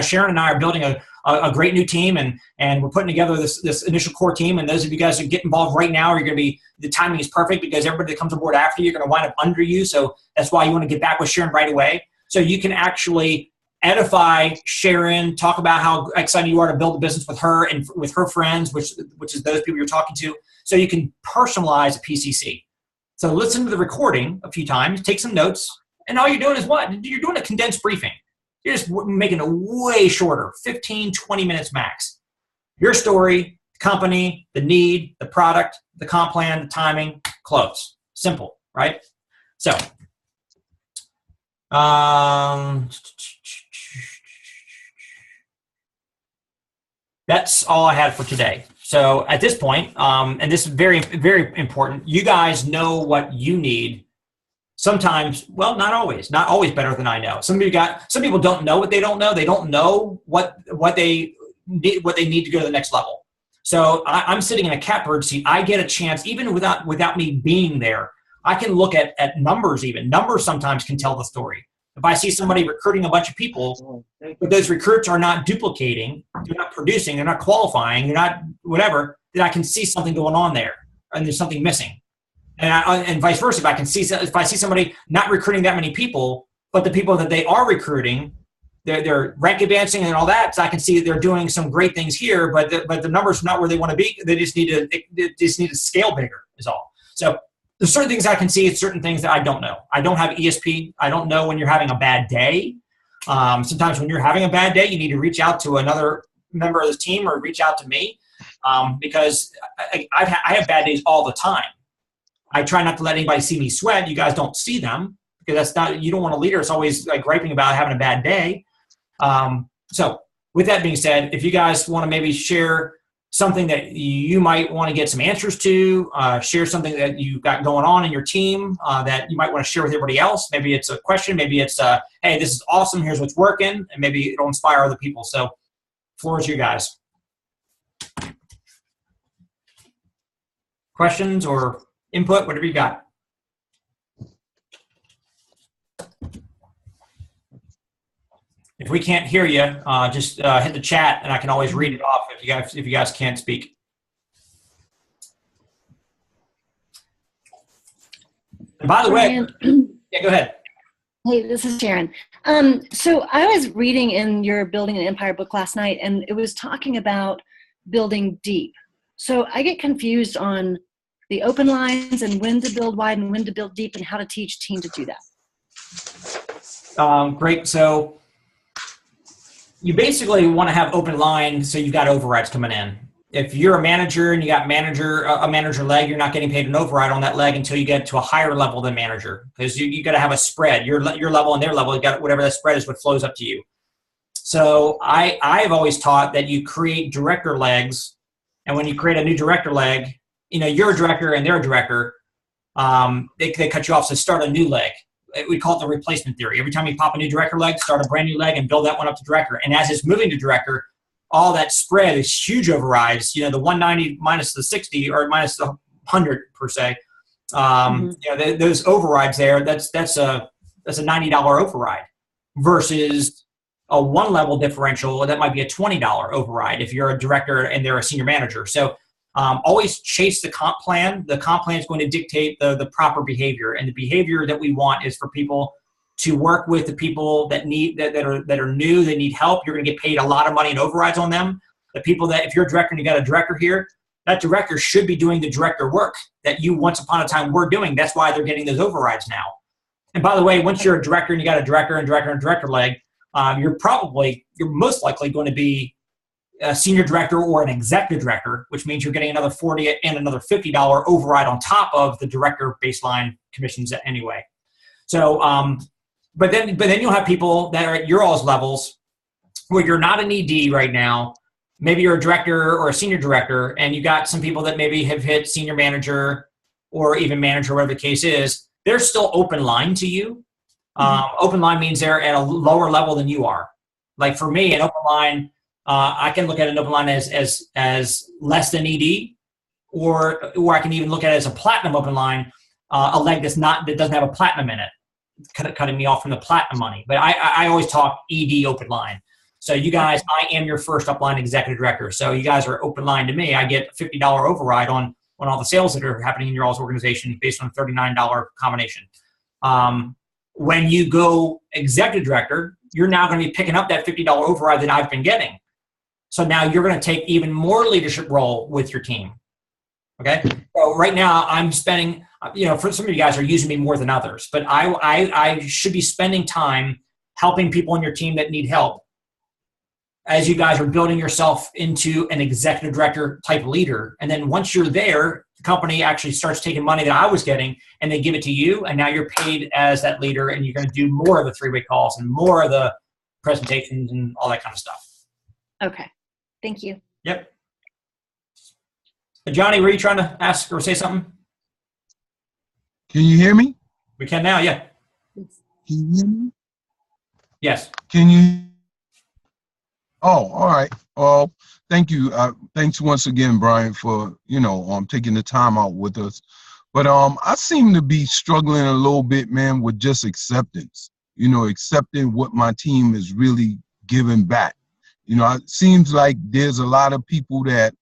Sharon and I are building a great new team, and we're putting together this initial core team. And those of you guys who get involved right now are going to be, the timing is perfect because everybody that comes aboard after you are going to wind up under you. So that's why you want to get back with Sharon right away. So you can actually edify Sharon, talk about how excited you are to build a business with her and with her friends, which is those people you're talking to. So you can personalize a PCC. So listen to the recording a few times, take some notes, and all you're doing is what? You're doing a condensed briefing. You're just making it way shorter, 15, 20 minutes max. Your story, the company, the need, the product, the comp plan, the timing, close. Simple, right? So, that's all I had for today. So at this point, and this is very, very important, you guys know what you need. Sometimes, well, not always better than I know. Some people don't know what they don't know. They don't know what they need to go to the next level. So I'm sitting in a catbird seat. I get a chance, even without me being there, I can look at numbers even. Numbers sometimes can tell the story. If I see somebody recruiting a bunch of people, but those recruits are not duplicating, they're not producing, they're not qualifying, they're not whatever, then I can see something going on there and there's something missing. And vice versa, if I see somebody not recruiting that many people, but the people that they are recruiting, they're rank advancing and all that, so I can see that they're doing some great things here, but the numbers are not where they want to be. They just need to scale bigger is all. So there's certain things I can see, certain things that I don't know. I don't have ESP. I don't know when you're having a bad day. Sometimes when you're having a bad day, you need to reach out to another member of the team or reach out to me because I have bad days all the time. I try not to let anybody see me sweat. You guys don't see them because you don't want a leader that's always like griping about having a bad day. So with that being said, if you guys want to maybe share something that you might want to get some answers to, share something that you've got going on in your team that you might want to share with everybody else. Maybe it's a question. Maybe it's, hey, this is awesome. Here's what's working. And maybe it'll inspire other people. So floor is you guys. Questions or input, whatever you got. If we can't hear you, just hit the chat, and I can always read it off if you guys can't speak. And by the way, yeah, go ahead. Hey, this is Sharon. So I was reading in your Building an Empire book last night, and it was talking about building deep. So I get confused on the open lines and when to build wide and when to build deep and how to teach team to do that. Great. So you basically want to have open lines so you've got overrides coming in. If you're a manager and you got a manager leg, you're not getting paid an override on that leg until you get to a higher level than manager because you got to have a spread. Your level and their level, you got whatever that spread is, what flows up to you. So I've always taught that you create director legs, and when you create a new director leg, you're a director and they're a director. They cut you off, so start a new leg. We call it the replacement theory. Every time you pop a new director leg, start a brand new leg and build that one up to director. And as it's moving to director, all that spread is huge overrides. The 190 minus the 60 or minus the 100 per se. Those overrides there, that's a $90 override versus a one level differential that might be a $20 override if you're a director and they're a senior manager. So always chase the comp plan. The comp plan is going to dictate the proper behavior, and the behavior that we want is for people to work with the people that are new, they need help. You're going to get paid a lot of money in overrides on them. The people that, if you're a director and you got a director here, that director should be doing the director work that you once upon a time were doing. That's why they're getting those overrides now. And by the way, once you're a director and you got a director and director leg, you're most likely going to be a senior director or an executive director, which means you're getting another $40 and another $50 override on top of the director baseline commissions anyway. So, but then you'll have people that are at your all's levels where you're not an ED right now. Maybe you're a director or a senior director, and you got some people that maybe have hit senior manager or even manager, whatever the case is. They're still open line to you. Open line means they're at a lower level than you are. Like for me, an open line, I can look at an open line as less than ED, or I can even look at it as a platinum open line, a leg that doesn't have a platinum in it, cutting me off from the platinum money. But I always talk ED open line. So you guys, I am your first upline executive director. So you guys are open line to me. I get a $50 override on all the sales that are happening in your all's organization based on a $39 combination. When you go executive director, you're now going to be picking up that $50 override that I've been getting. So now you're going to take even more leadership role with your team. Okay. So right now I'm spending, for some of you guys are using me more than others, but I should be spending time helping people on your team that need help as you guys are building yourself into an executive director type leader. And then once you're there, the company actually starts taking money that I was getting and they give it to you. And now you're paid as that leader, and you're going to do more of the three-way calls and more of the presentations and all that kind of stuff. Okay. Thank you. Yep. Johnny, were you trying to ask or say something? Can you hear me? We can now, yeah. Can you hear me? Yes. Can you? Oh, all right. Well, thank you. Thanks once again, Brian, for, taking the time out with us. But I seem to be struggling a little bit, man, with just acceptance, accepting what my team is really giving back. It seems like there's a lot of people that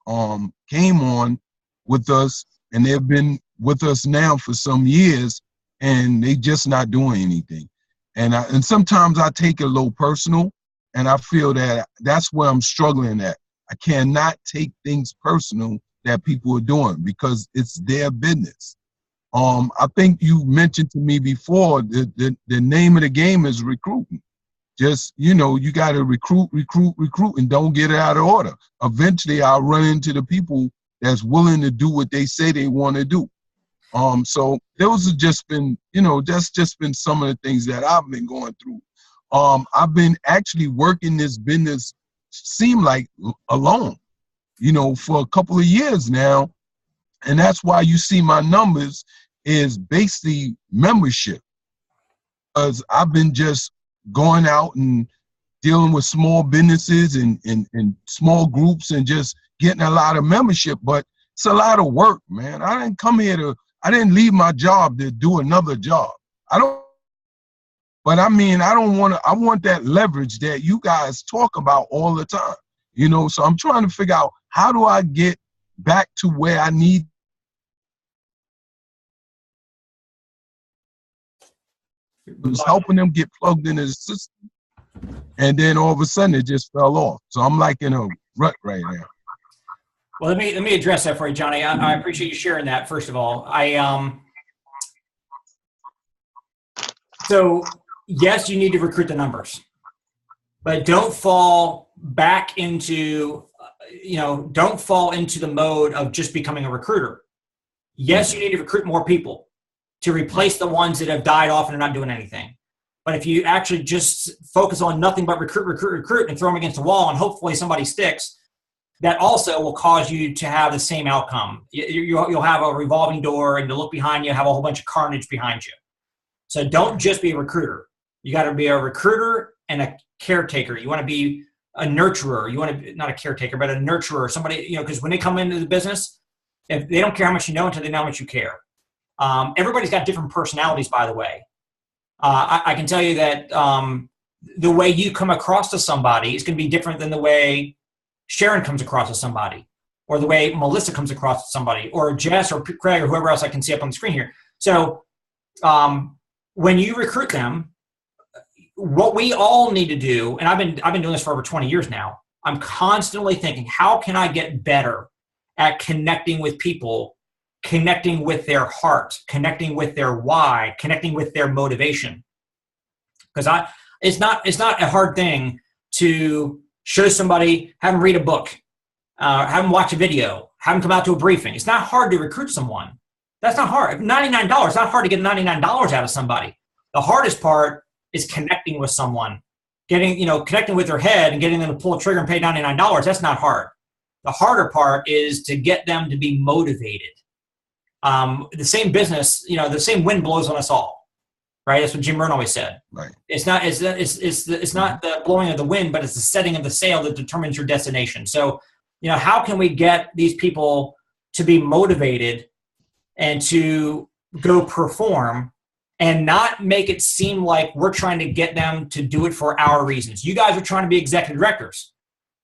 came on with us, and they've been with us now for some years, and they just not doing anything. And sometimes I take it a little personal, and I feel that that's where I'm struggling at. I cannot take things personal that people are doing because it's their business. I think you mentioned to me before the name of the game is recruiting. Just, you got to recruit, and don't get it out of order. Eventually, I'll run into the people that's willing to do what they say they want to do. So those have just been, that's just been some of the things that I've been going through. I've been actually working this business, seem like alone, for a couple of years now. And that's why you see my numbers is basically membership. Because I've been just going out and dealing with small businesses and small groups and just getting a lot of membership. But it's a lot of work, man. I didn't come here I didn't leave my job to do another job. I want that leverage that you guys talk about all the time, so I'm trying to figure out how do I get back to where I need. It was helping them get plugged into the system, and then all of a sudden it just fell off. So I'm like in a rut right now. Well, let me address that for you, Johnny. I appreciate you sharing that. First of all, so yes, you need to recruit the numbers, but don't fall back into, don't fall into the mode of just becoming a recruiter. Yes, you need to recruit more people to replace the ones that have died off and are not doing anything. But if you actually just focus on nothing but recruit and throw them against the wall and hopefully somebody sticks, that also will cause you to have the same outcome. You'll have a revolving door, and you look behind you, have a whole bunch of carnage behind you. So don't just be a recruiter. You got to be a recruiter and a caretaker. You want to be a nurturer. You want to be not a caretaker, but a nurturer. Somebody, because when they come into the business, if they don't care how much you know until they know how much you care. Everybody's got different personalities, by the way. I can tell you that the way you come across to somebody is going to be different than the way Sharon comes across to somebody, or the way Melissa comes across to somebody, or Jess or Craig or whoever else I can see up on the screen here. So when you recruit them, what we all need to do, and I've been doing this for over 20 years now, I'm constantly thinking, how can I get better at connecting with people, connecting with their heart, connecting with their why, connecting with their motivation? Because it's not a hard thing to show somebody, have them read a book, have them watch a video, have them come out to a briefing. It's not hard to recruit someone. That's not hard. $99, it's not hard to get $99 out of somebody. The hardest part is connecting with someone, connecting with their head and getting them to pull a trigger and pay $99. That's not hard. The harder part is to get them to be motivated. The same business, the same wind blows on us all, right? That's what Jim Rohn always said. Right. It's not the blowing of the wind, but it's the setting of the sail that determines your destination. So, how can we get these people to be motivated and to go perform and not make it seem like we're trying to get them to do it for our reasons? You guys are trying to be executive directors,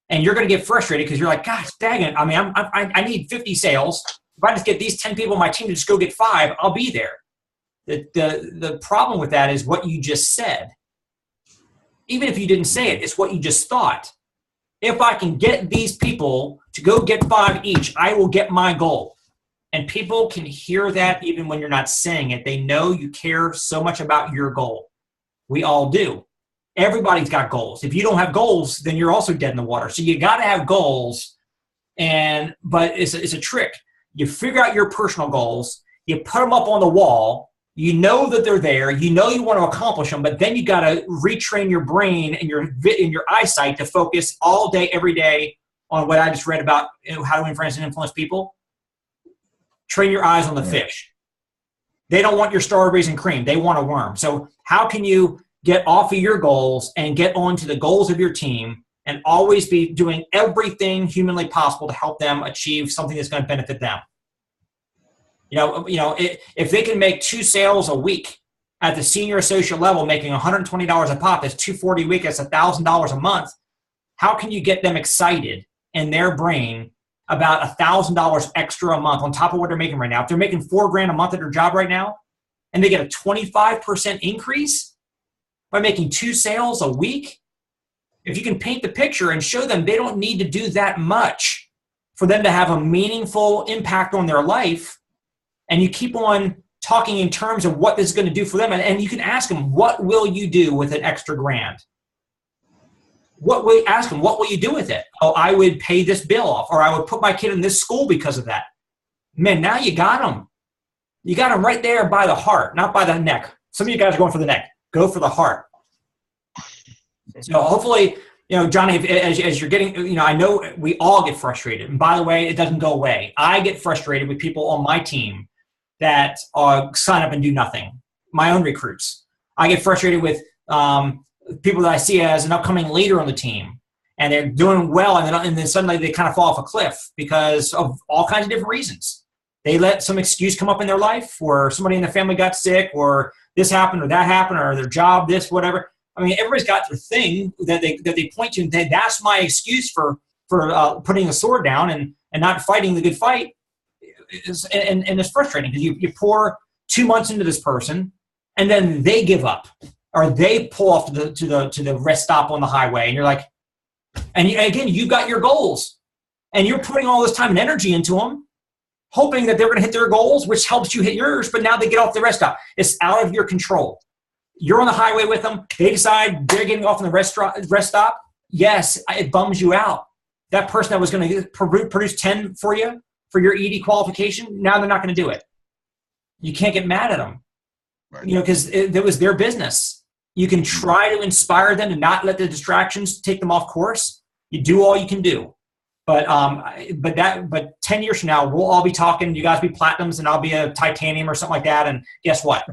and you're going to get frustrated because you're like, gosh, dang it. I mean, I need 50 sales. If I just get these 10 people on my team to just go get 5, I'll be there. The problem with that is what you just said. Even if you didn't say it, it's what you just thought. If I can get these people to go get 5 each, I will get my goal. And people can hear that even when you're not saying it. They know you care so much about your goal. We all do. Everybody's got goals. If you don't have goals, then you're also dead in the water. So you got to have goals. But it's a trick. You figure out your personal goals. You put them up on the wall. You know that they're there. You know you want to accomplish them. But then you got to retrain your brain and your eyesight to focus all day, every day on what I just read about how to influence and influence people. Train your eyes on the fish. They don't want your strawberries and cream. They want a worm. So how can you get off of your goals and get on to the goals of your team and always be doing everything humanly possible to help them achieve something that's going to benefit them? If they can make 2 sales a week at the senior associate level, making $120 a pop, that's $240 a week, that's $1,000 a month. How can you get them excited in their brain about $1,000 extra a month on top of what they're making right now? If they're making $4,000 a month at their job right now, and they get a 25% increase by making 2 sales a week, if you can paint the picture and show them they don't need to do that much for them to have a meaningful impact on their life, and you keep on talking in terms of what this is going to do for them, and you can ask them, what will you do with an extra $1,000? Ask them, what will you do with it? Oh, I would pay this bill off, or I would put my kid in this school because of that. Man, now you got them. You got them right there by the heart, not by the neck. Some of you guys are going for the neck. Go for the heart. So hopefully, Johnny, as you're getting, I know we all get frustrated. And by the way, it doesn't go away. I get frustrated with people on my team that sign up and do nothing. My own recruits. I get frustrated with people that I see as an upcoming leader on the team, and they're doing well, and then suddenly they kind of fall off a cliff because of all kinds of different reasons. They let some excuse come up in their life, or somebody in their family got sick, or this happened or that happened, or their job, this, whatever. I mean, everybody's got their thing that they point to, and that's my excuse for putting the sword down and not fighting the good fight. And it's frustrating because you pour 2 months into this person, and then they give up, or they pull off to the rest stop on the highway, and you're like, again, you've got your goals, and you're putting all this time and energy into them, hoping that they're going to hit their goals, which helps you hit yours, but now they get off the rest stop. It's out of your control. You're on the highway with them. They decide they're getting off on the rest stop. Yes, it bums you out. That person that was going to produce 10 for you for your ED qualification, now they're not going to do it. You can't get mad at them, right? Because it was their business. You can try to inspire them to not let the distractions take them off course. You do all you can do. But 10 years from now, we'll all be talking. You guys be platinums, and I'll be a titanium or something like that. And guess what?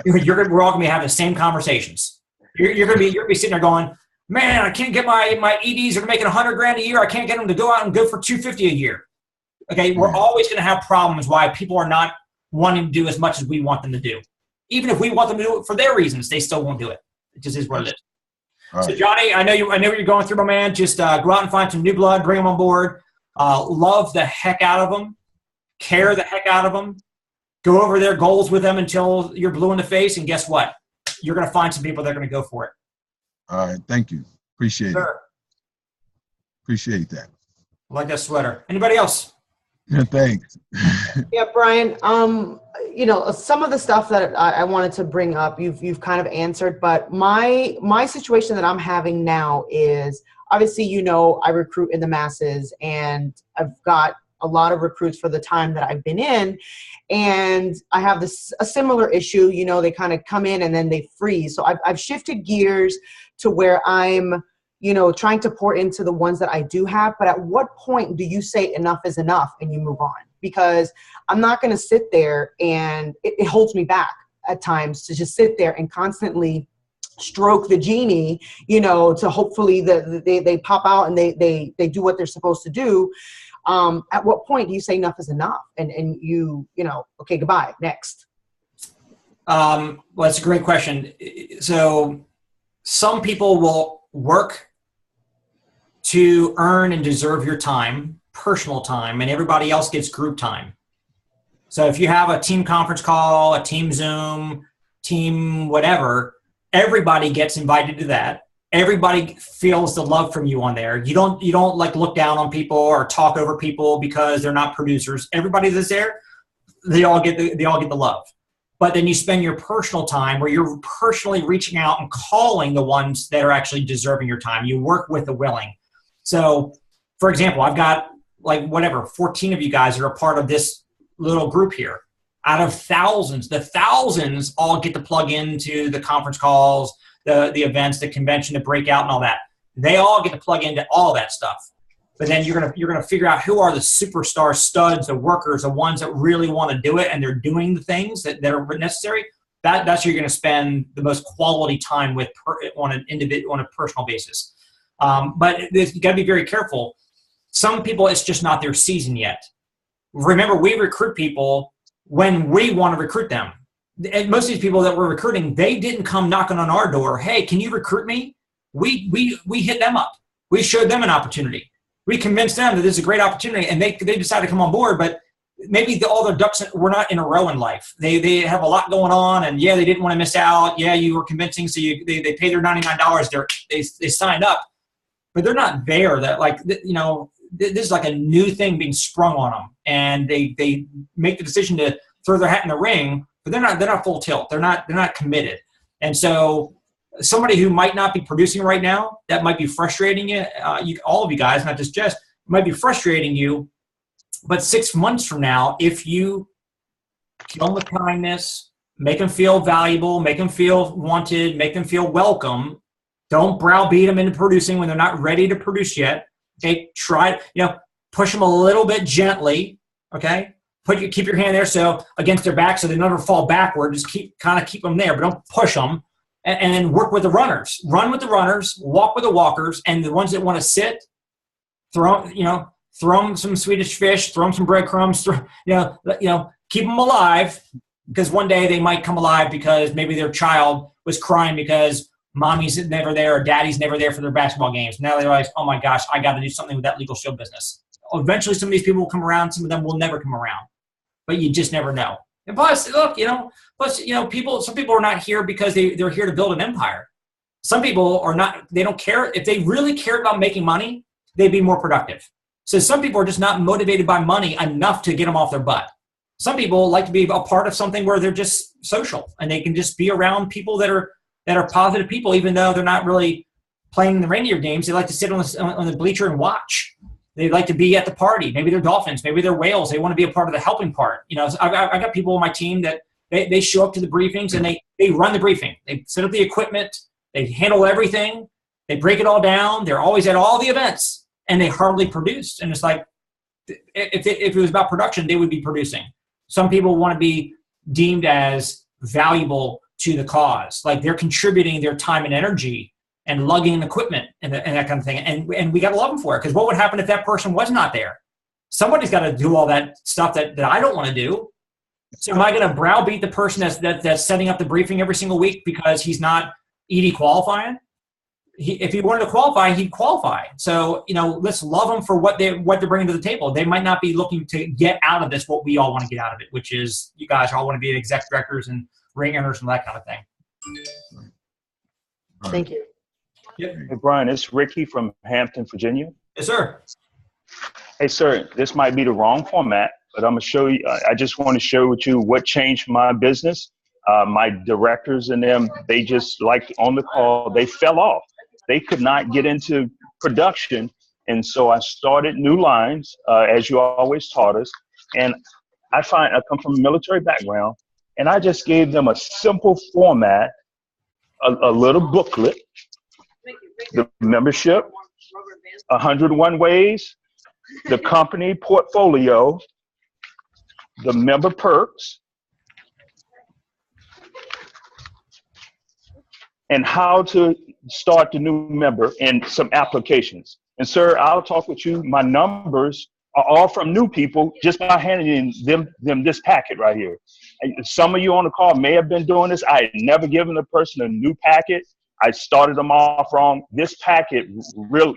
We're all gonna be having the same conversations. You're gonna be sitting there going, man, I can't get my EDs are making $100,000 a year. I can't get them to go out and go for $250 a year. Okay, we're always gonna have problems why people are not wanting to do as much as we want them to do. Even if we want them to do it for their reasons, they still won't do it. It just is what it is. Right. So Johnny, I know what you're going through, my man. Just go out and find some new blood, bring them on board. Love the heck out of them, care the heck out of them. Go over their goals with them until you're blue in the face, and guess what? You're going to find some people that are going to go for it. All right, thank you. Appreciate it. Appreciate that. I like that sweater. Anybody else? Yeah, thanks. Yeah, Brian. Some of the stuff that I wanted to bring up, you've kind of answered, but my situation that I'm having now is obviously, I recruit in the masses, and I've got a lot of recruits for the time that I've been in. And I have a similar issue, they kind of come in and then they freeze. So I've shifted gears to where I'm, trying to pour into the ones that I do have. But at what point do you say enough is enough and you move on? Because I'm not going to sit there, and it holds me back at times to just sit there and constantly stroke the genie, to hopefully they pop out and they do what they're supposed to do. At what point do you say enough is enough and you okay, goodbye, next? Well, that's a great question. So some people will work to earn and deserve your time, personal time, and everybody else gets group time. So if you have a team conference call, a team Zoom, team whatever, everybody gets invited to that. Everybody feels the love from you on there. You don't like look down on people or talk over people because they're not producers. Everybody that's there, they all get the love. But then you spend your personal time where you're personally reaching out and calling the ones that are actually deserving your time. You work with the willing. So, for example, I've got 14 of you guys are a part of this little group here. Out of thousands, the thousands all get to plug into the conference calls, the events, the convention, the breakout, and all that. They all get to plug into all that stuff. But then you're gonna figure out who are the superstar studs, the workers, the ones that really want to do it, and they're doing the things that are necessary. That's who you're gonna spend the most quality time with on a personal basis. But you got to be very careful. Some people, it's just not their season yet. Remember, we recruit people when we want to recruit them. And most of these people that we're recruiting, they didn't come knocking on our door. Hey, can you recruit me? We hit them up. We showed them an opportunity. We convinced them that this is a great opportunity, and they decided to come on board. But maybe all their ducks were not in a row in life. They have a lot going on, and they didn't want to miss out. You were convincing, so they pay their $99. They signed up, but they're not there. This is like a new thing being sprung on them, and they make the decision to throw their hat in the ring, but they're not full tilt. They're not committed. And so somebody who might not be producing right now, that might be frustrating you. All of you guys, not just Jess, might be frustrating you. But 6 months from now, if you kill them with kindness, make them feel valuable, make them feel wanted, make them feel welcome, don't browbeat them into producing when they're not ready to produce yet. Okay, try, push them a little bit gently. Okay, keep your hand there so against their back so they never fall backward. Just keep them there, but don't push them. And then work with the runners. Run with the runners. Walk with the walkers. And the ones that want to sit, throw them some Swedish fish. Throw them some breadcrumbs. Keep them alive, because one day they might come alive because maybe their child was crying because mommy's never there or daddy's never there for their basketball games. Now they realize, oh my gosh, I got to do something with that Legal Shield business. Eventually, some of these people will come around. Some of them will never come around, but you just never know. And plus, look, some people are not here because they're here to build an empire. Some people are not, they don't care. If they really cared about making money, they'd be more productive. So some people are just not motivated by money enough to get them off their butt. Some people like to be a part of something where they're just social and they can just be around people that are positive people, even though they're not really playing the reindeer games. They like to sit on the bleacher and watch. They like to be at the party. Maybe they're dolphins. Maybe they're whales. They want to be a part of the helping part. I got people on my team that they show up to the briefings and they run the briefing. They set up the equipment. They handle everything. They break it all down. They're always at all the events, and they hardly produce. And it's like, if it was about production, they would be producing. Some people want to be deemed as valuable to the cause. Like they're contributing their time and energy and lugging equipment and that kind of thing. And we got to love them for it, because what would happen if that person was not there? Somebody's got to do all that stuff that I don't want to do. So am I going to browbeat the person that's setting up the briefing every single week because he's not ED qualifying? If he wanted to qualify, he'd qualify. So, let's love them for what they're bringing to the table. They might not be looking to get out of this what we all want to get out of it, which is you guys all want to be exec directors and ring earners and that kind of thing. Thank you. Yep. Hey, Brian, it's Ricky from Hampton, Virginia. Yes, sir. Hey, sir, this might be the wrong format, but I'm going to show you. I just want to share with you what changed my business. My directors and them, they just, like on the call, they fell off. They could not get into production. And so I started new lines, as you always taught us. And I come from a military background, and I just gave them a simple format, a little booklet, the membership, 101 ways, the company portfolio, the member perks, and how to start the new member, and some applications. And sir, I'll talk with you. My numbers are all from new people just by handing them this packet right here. Some of you on the call may have been doing this. I had never given a person a new packet. I started them off wrong. This packet really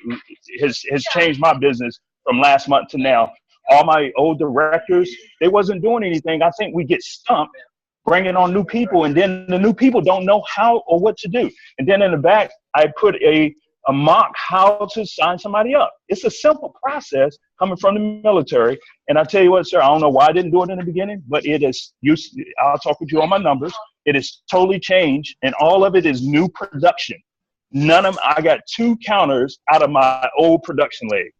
has changed my business from last month to now. All my old directors, they wasn't doing anything. I think we get stumped bringing on new people, and then the new people don't know how or what to do. And then in the back, I put a mock how to sign somebody up. It's a simple process coming from the military. And I tell you what, sir, I don't know why I didn't do it in the beginning, but it is, I'll talk with you on my numbers. It is totally changed, and all of it is new production. None of them, I got 2 counters out of my old production leg.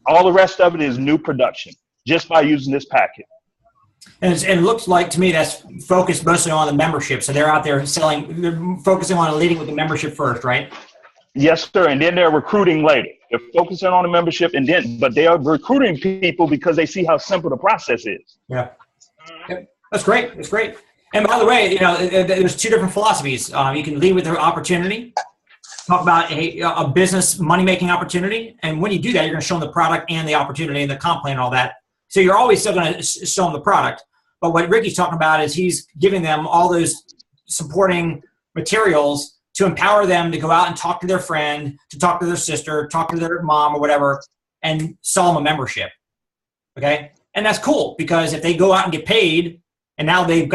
All the rest of it is new production, just by using this packet. And it looks like to me that's focused mostly on the membership. So they're out there selling, they're focusing on leading with the membership first, right? Yes, sir. And then they're recruiting later. They're focusing on the membership, but they are recruiting people because they see how simple the process is. Yeah. Yep. That's great. That's great. And by the way, there's 2 different philosophies. You can lead with the opportunity, talk about a business money-making opportunity. And when you do that, you're going to show them the product and the opportunity and the comp plan and all that. So you're always still going to show them the product. But what Ricky's talking about is he's giving them all those supporting materials to empower them to go out and talk to their friend, to talk to their sister, talk to their mom or whatever, and sell them a membership. Okay? And that's cool, because if they go out and get paid and now they've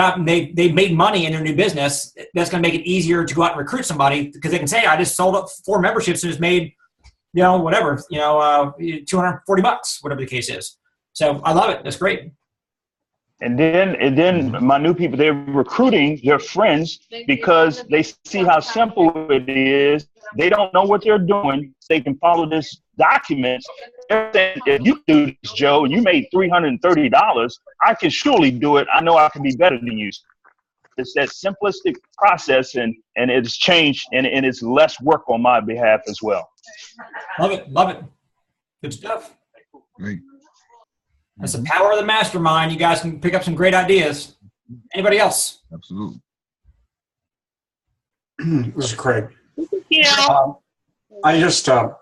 made money in their new business, that's going to make it easier to go out and recruit somebody, because they can say, I just sold up 4 memberships and just made, $240, whatever the case is. So I love it. That's great. And then my new people, they're recruiting their friends because they see how simple it is. They don't know what they're doing. They can follow this document. They're saying, if you do this, Joe, and you made $330, I can surely do it. I know I can be better than you. It's that simplistic process, and it's changed, and it's less work on my behalf as well. Love it. Love it. Good stuff. Great. That's the power of the mastermind. You guys can pick up some great ideas. Anybody else? Absolutely. This is Craig. Yeah. I just, I'm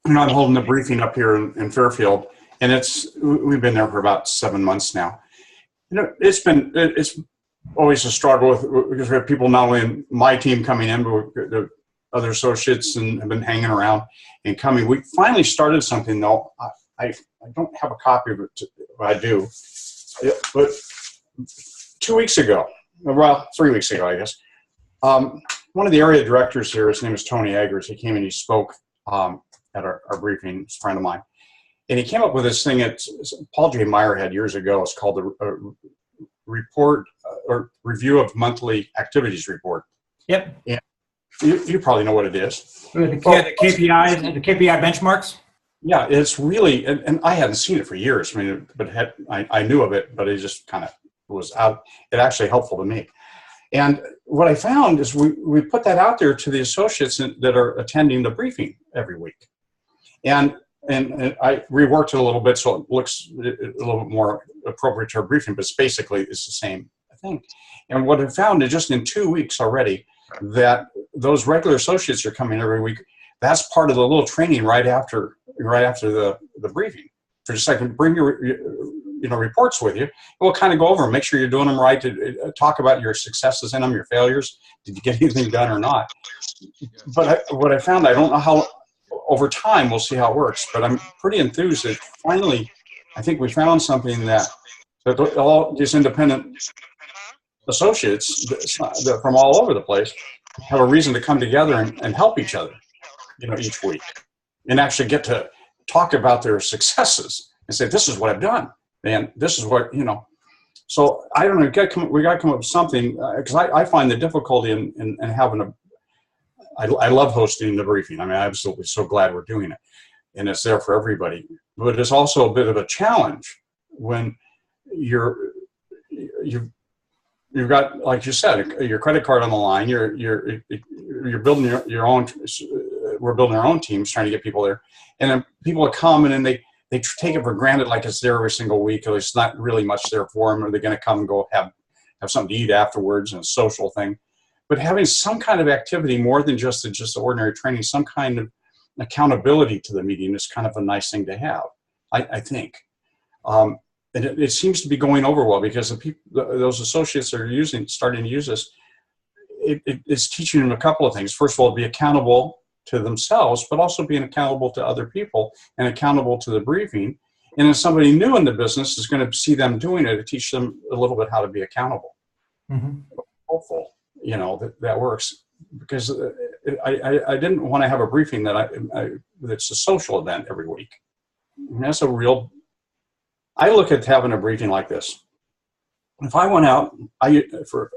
holding the briefing up here in Fairfield, and we've been there for about 7 months now. It's always a struggle because we have people not only in my team coming in, but the other associates and have been hanging around and coming. We finally started something though. I don't have a copy of it, but I do. But 2 weeks ago, well, 3 weeks ago, I guess, one of the area directors here, his name is Tony Eggers, he came and he spoke at our briefing, he's a friend of mine. And he came up with this thing that Paul J. Meyer had years ago. It's called the report or review of monthly activities report. Yep. And you probably know what it is. The KPIs, the KPI benchmarks. Yeah, it's really, and I hadn't seen it for years. I mean, but I knew of it, but it just kind of was out. It actually helpful to me. And what I found is we put that out there to the associates that are attending the briefing every week. And I reworked it a little bit so it looks a little bit more appropriate to our briefing, but it's the same thing. And what I found is just in 2 weeks already that those regular associates are coming every week. That's part of the little training right after the briefing. For just like, bring your reports with you. And we'll kind of go over them, make sure you're doing them right, to talk about your successes in them, your failures. Did you get anything done or not? But what I found, I don't know how, over time, we'll see how it works, but I'm pretty enthused that finally, I think we found something that all these independent associates from all over the place have a reason to come together and help each other, each week, and actually get to talk about their successes and say, this is what I've done, and this is what, So I don't know, we got to come up with something, because I find the difficulty in having I love hosting the briefing. I mean, I'm absolutely so glad we're doing it, and it's there for everybody. But it's also a bit of a challenge when you've got, like you said, your credit card on the line. You're building your own. We're building our own teams, trying to get people there, and then people are coming and they take it for granted, like it's there every single week, or it's not really much there for them. Or they're going to come and go have something to eat afterwards, and a social thing. But having some kind of activity more than just ordinary training, some kind of accountability to the meeting is kind of a nice thing to have, I think. And it seems to be going over well, because the people, those associates that are starting to use this, it's teaching them a couple of things. First of all, be accountable to themselves, but also being accountable to other people and accountable to the briefing. And if somebody new in the business is going to see them doing it, to teach them a little bit how to be accountable. Mm-hmm. Hopeful, that works, because I didn't want to have a briefing that's a social event every week. And that's I look at having a briefing like this. If I went out, for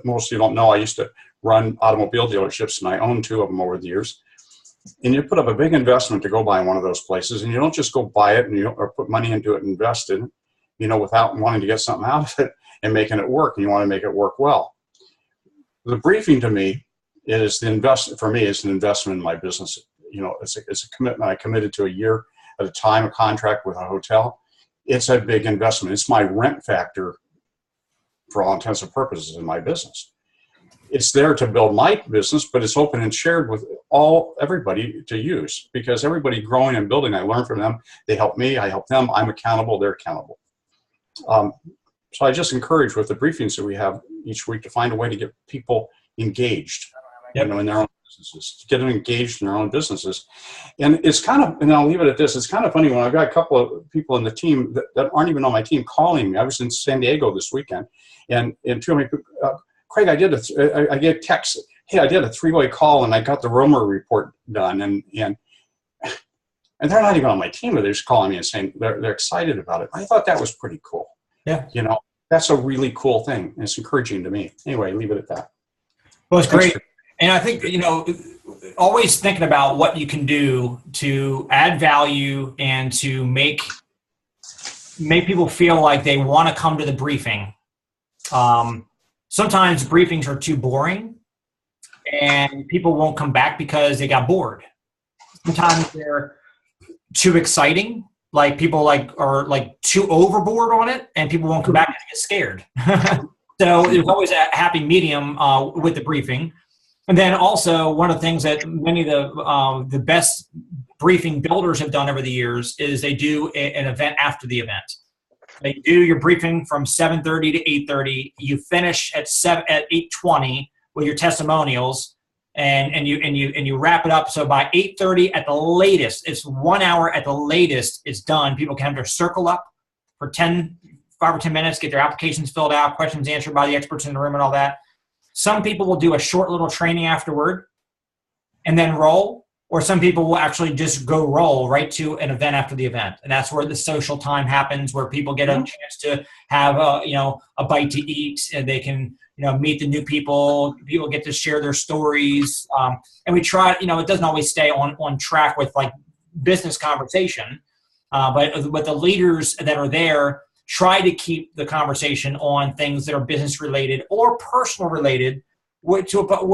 most of you don't know, I used to run automobile dealerships, and I owned 2 of them over the years. And you put up a big investment to go buy one of those places, and you don't just go buy it or put money into it and invest in it, without wanting to get something out of it and making it work, and you want to make it work well. The briefing to me is an investment in my business. It's a commitment. I committed to a year at a time, a contract with a hotel. It's a big investment. It's my rent factor for all intents and purposes in my business. It's there to build my business, but it's open and shared with everybody to use, because everybody growing and building, I learn from them. They help me, I help them. I'm accountable, they're accountable. So I just encourage, with the briefings that we have each week, to find a way to get people engaged, in their own businesses, to get them engaged in their own businesses. And it's kind of, and I'll leave it at this, it's kind of funny when I've got a couple of people in the team that aren't even on my team calling me. I was in San Diego this weekend, and 2 of me, Craig, I get a text, hey, I did a 3-way call and I got the Romer report done, and they're not even on my team, but they're just calling me and saying they're excited about it. I thought that was pretty cool. Yeah. That's a really cool thing. And it's encouraging to me. Anyway, leave it at that. Well, it's great. And I think, always thinking about what you can do to add value and to make people feel like they want to come to the briefing. Sometimes briefings are too boring and people won't come back because they got bored. Sometimes they're too exciting, like people are too overboard on it, and people won't come back and get scared. So there's always a happy medium with the briefing. And then also, one of the things that many of the best briefing builders have done over the years is they do an event after the event. They do your briefing from 7:30 to 8:30. You finish at 8:20 with your testimonials, and you wrap it up. So by 8:30 at the latest, it's 1 hour at the latest, it's done. People can have their circle up for 5 or 10 minutes, get their applications filled out, questions answered by the experts in the room and all that. Some people will do a short little training afterward and then roll, or some people will actually just go roll right to an event after the event. And that's where the social time happens, where people get a chance to have a bite to eat, and they can meet the new people. People get to share their stories. And we try, it doesn't always stay on track with like business conversation, but the leaders that are there try to keep the conversation on things that are business related or personal related, where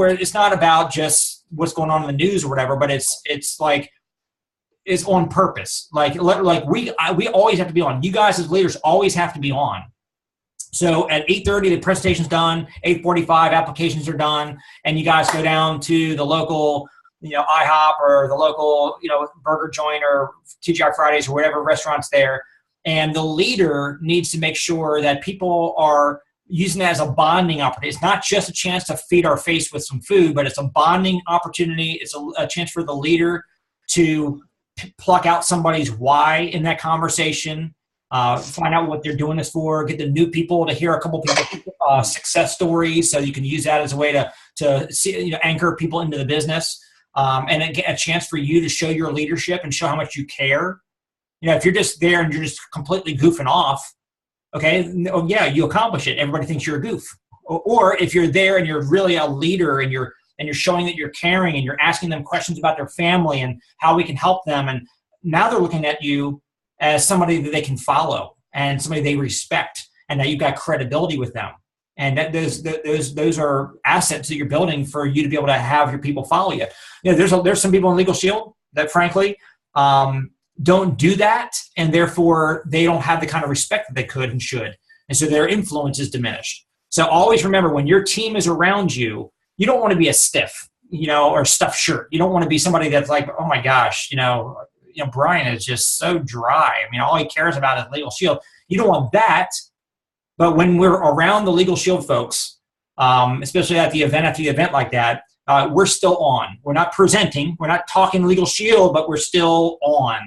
it's not about just what's going on in the news or whatever, but it's on purpose. Like we always have to be on. You guys as leaders always have to be on. So at 8:30, the presentation's done. 8:45, applications are done, and you guys go down to the local, IHOP or the local, burger joint or TGI Fridays or whatever restaurant's there. And the leader needs to make sure that people are using that as a bonding opportunity. It's not just a chance to feed our face with some food, but it's a bonding opportunity. It's a chance for the leader to pluck out somebody's why in that conversation, find out what they're doing this for, get the new people to hear a couple people success stories, so you can use that as a way to see, anchor people into the business, and a chance for you to show your leadership and show how much you care. If you're just there and you're just completely goofing off, okay, yeah, you accomplish it. Everybody thinks you're a goof. Or if you're there and you're really a leader and you're and you're showing that you're caring and you're asking them questions about their family and how we can help them. And now they're looking at you as somebody that they can follow and somebody they respect, and that you've got credibility with them. And that those are assets that you're building for you to be able to have your people follow you. You know, there's some people in Legal Shield that frankly don't do that, and therefore they don't have the kind of respect that they could and should. And so their influence is diminished. So always remember, when your team is around you, you don't want to be a stiff, you know, or stuffed shirt. You don't want to be somebody that's like, oh my gosh, you know, Brian is just so dry. I mean, all he cares about is Legal Shield. You don't want that. But when we're around the Legal Shield folks, especially at the event after the event like that, we're still on. We're not presenting. We're not talking Legal Shield, but we're still on.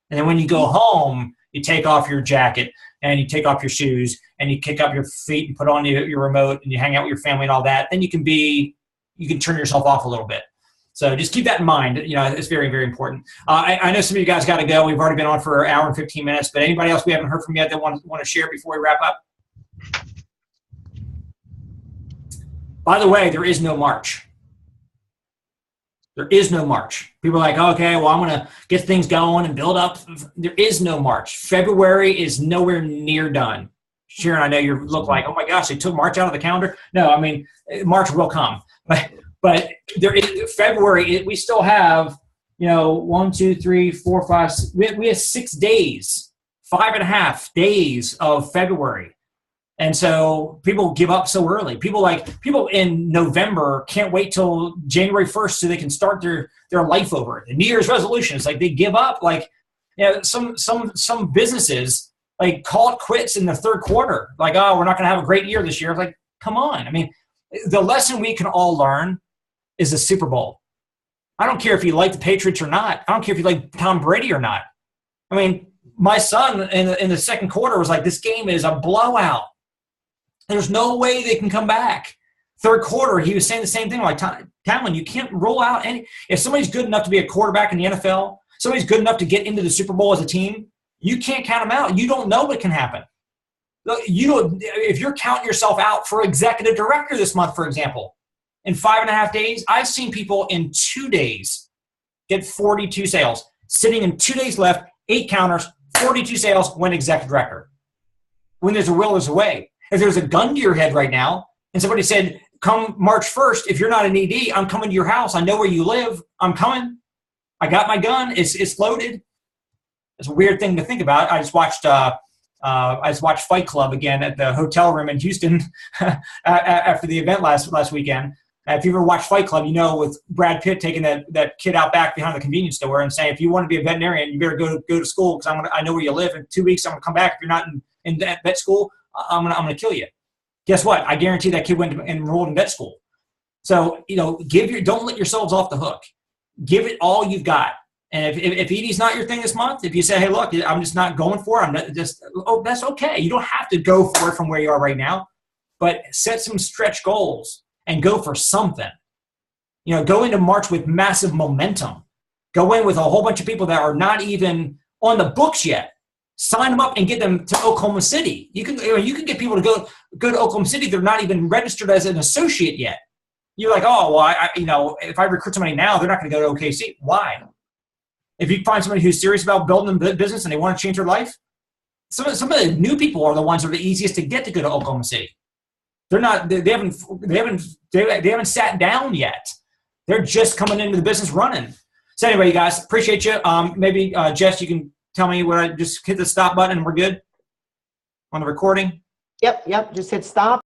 And then when you go home, you take off your jacket and you take off your shoes and you kick up your feet and put on your remote and you hang out with your family and all that. Then you can turn yourself off a little bit. So just keep that in mind. You know, it's very, very important. I know some of you guys got to go. We've already been on for an hour and 15 minutes, but anybody else we haven't heard from yet that want to share before we wrap up? By the way, there is no March. There is no March. People are like, okay, well, I'm going to get things going and build up. There is no March. February is nowhere near done. Sharon, I know you look like, oh my gosh, they took March out of the calendar. No, I mean, March will come. But there is February. We still have, 1, 2, 3, 4, 5. We have 6 days, 5.5 days of February. And so people give up so early. People in November can't wait till January 1st so they can start their life over. The New Year's resolution, it's like they give up. Like, some businesses like call it quits in the third quarter. Like, oh, we're not going to have a great year this year. It's like, come on. I mean, the lesson we can all learn is the Super Bowl. I don't care if you like the Patriots or not. I don't care if you like Tom Brady or not. I mean, my son in the second quarter was like, this game is a blowout. There's no way they can come back. Third quarter, he was saying the same thing. Like, Talon, you can't roll out any. If somebody's good enough to be a quarterback in the NFL, somebody's good enough to get into the Super Bowl as a team, you can't count them out. You don't know what can happen. If you're counting yourself out for executive director this month, for example, in 5.5 days, I've seen people in 2 days get 42 sales. Sitting in 2 days left, 8 counters, 42 sales, win executive director. When there's a will, there's a way. If there's a gun to your head right now and somebody said, come March 1st, if you're not an ED, I'm coming to your house. I know where you live. I'm coming. I got my gun. It's loaded. It's a weird thing to think about. I just watched Fight Club again at the hotel room in Houston after the event last weekend. If you ever watched Fight Club, with Brad Pitt taking that kid out back behind the convenience store and saying, if you want to be a veterinarian, you better go to school because I know where you live. In 2 weeks, I'm going to come back. If you're not in vet school, I'm gonna kill you. Guess what? I guarantee that kid went and enrolled in vet school. So don't let yourselves off the hook. Give it all you've got. And if ED's not your thing this month, if you say, hey, look, I'm just not going for it, that's okay. You don't have to go for it from where you are right now, but set some stretch goals and go for something. Go into March with massive momentum. Go in with a whole bunch of people that are not even on the books yet. Sign them up and get them to Oklahoma City. You can get people to go to Oklahoma City. They're not even registered as an associate yet. You're like, oh, well, if I recruit somebody now, they're not going to go to OKC. Why? If you find somebody who's serious about building a business and they want to change their life, some of the new people are the ones that are the easiest to get to go to Oklahoma City. They're not. They haven't sat down yet. They're just coming into the business running. So anyway, you guys, appreciate you. Maybe Jess, you can tell me what I just hit the stop button and we're good on the recording. Yep. Just hit stop.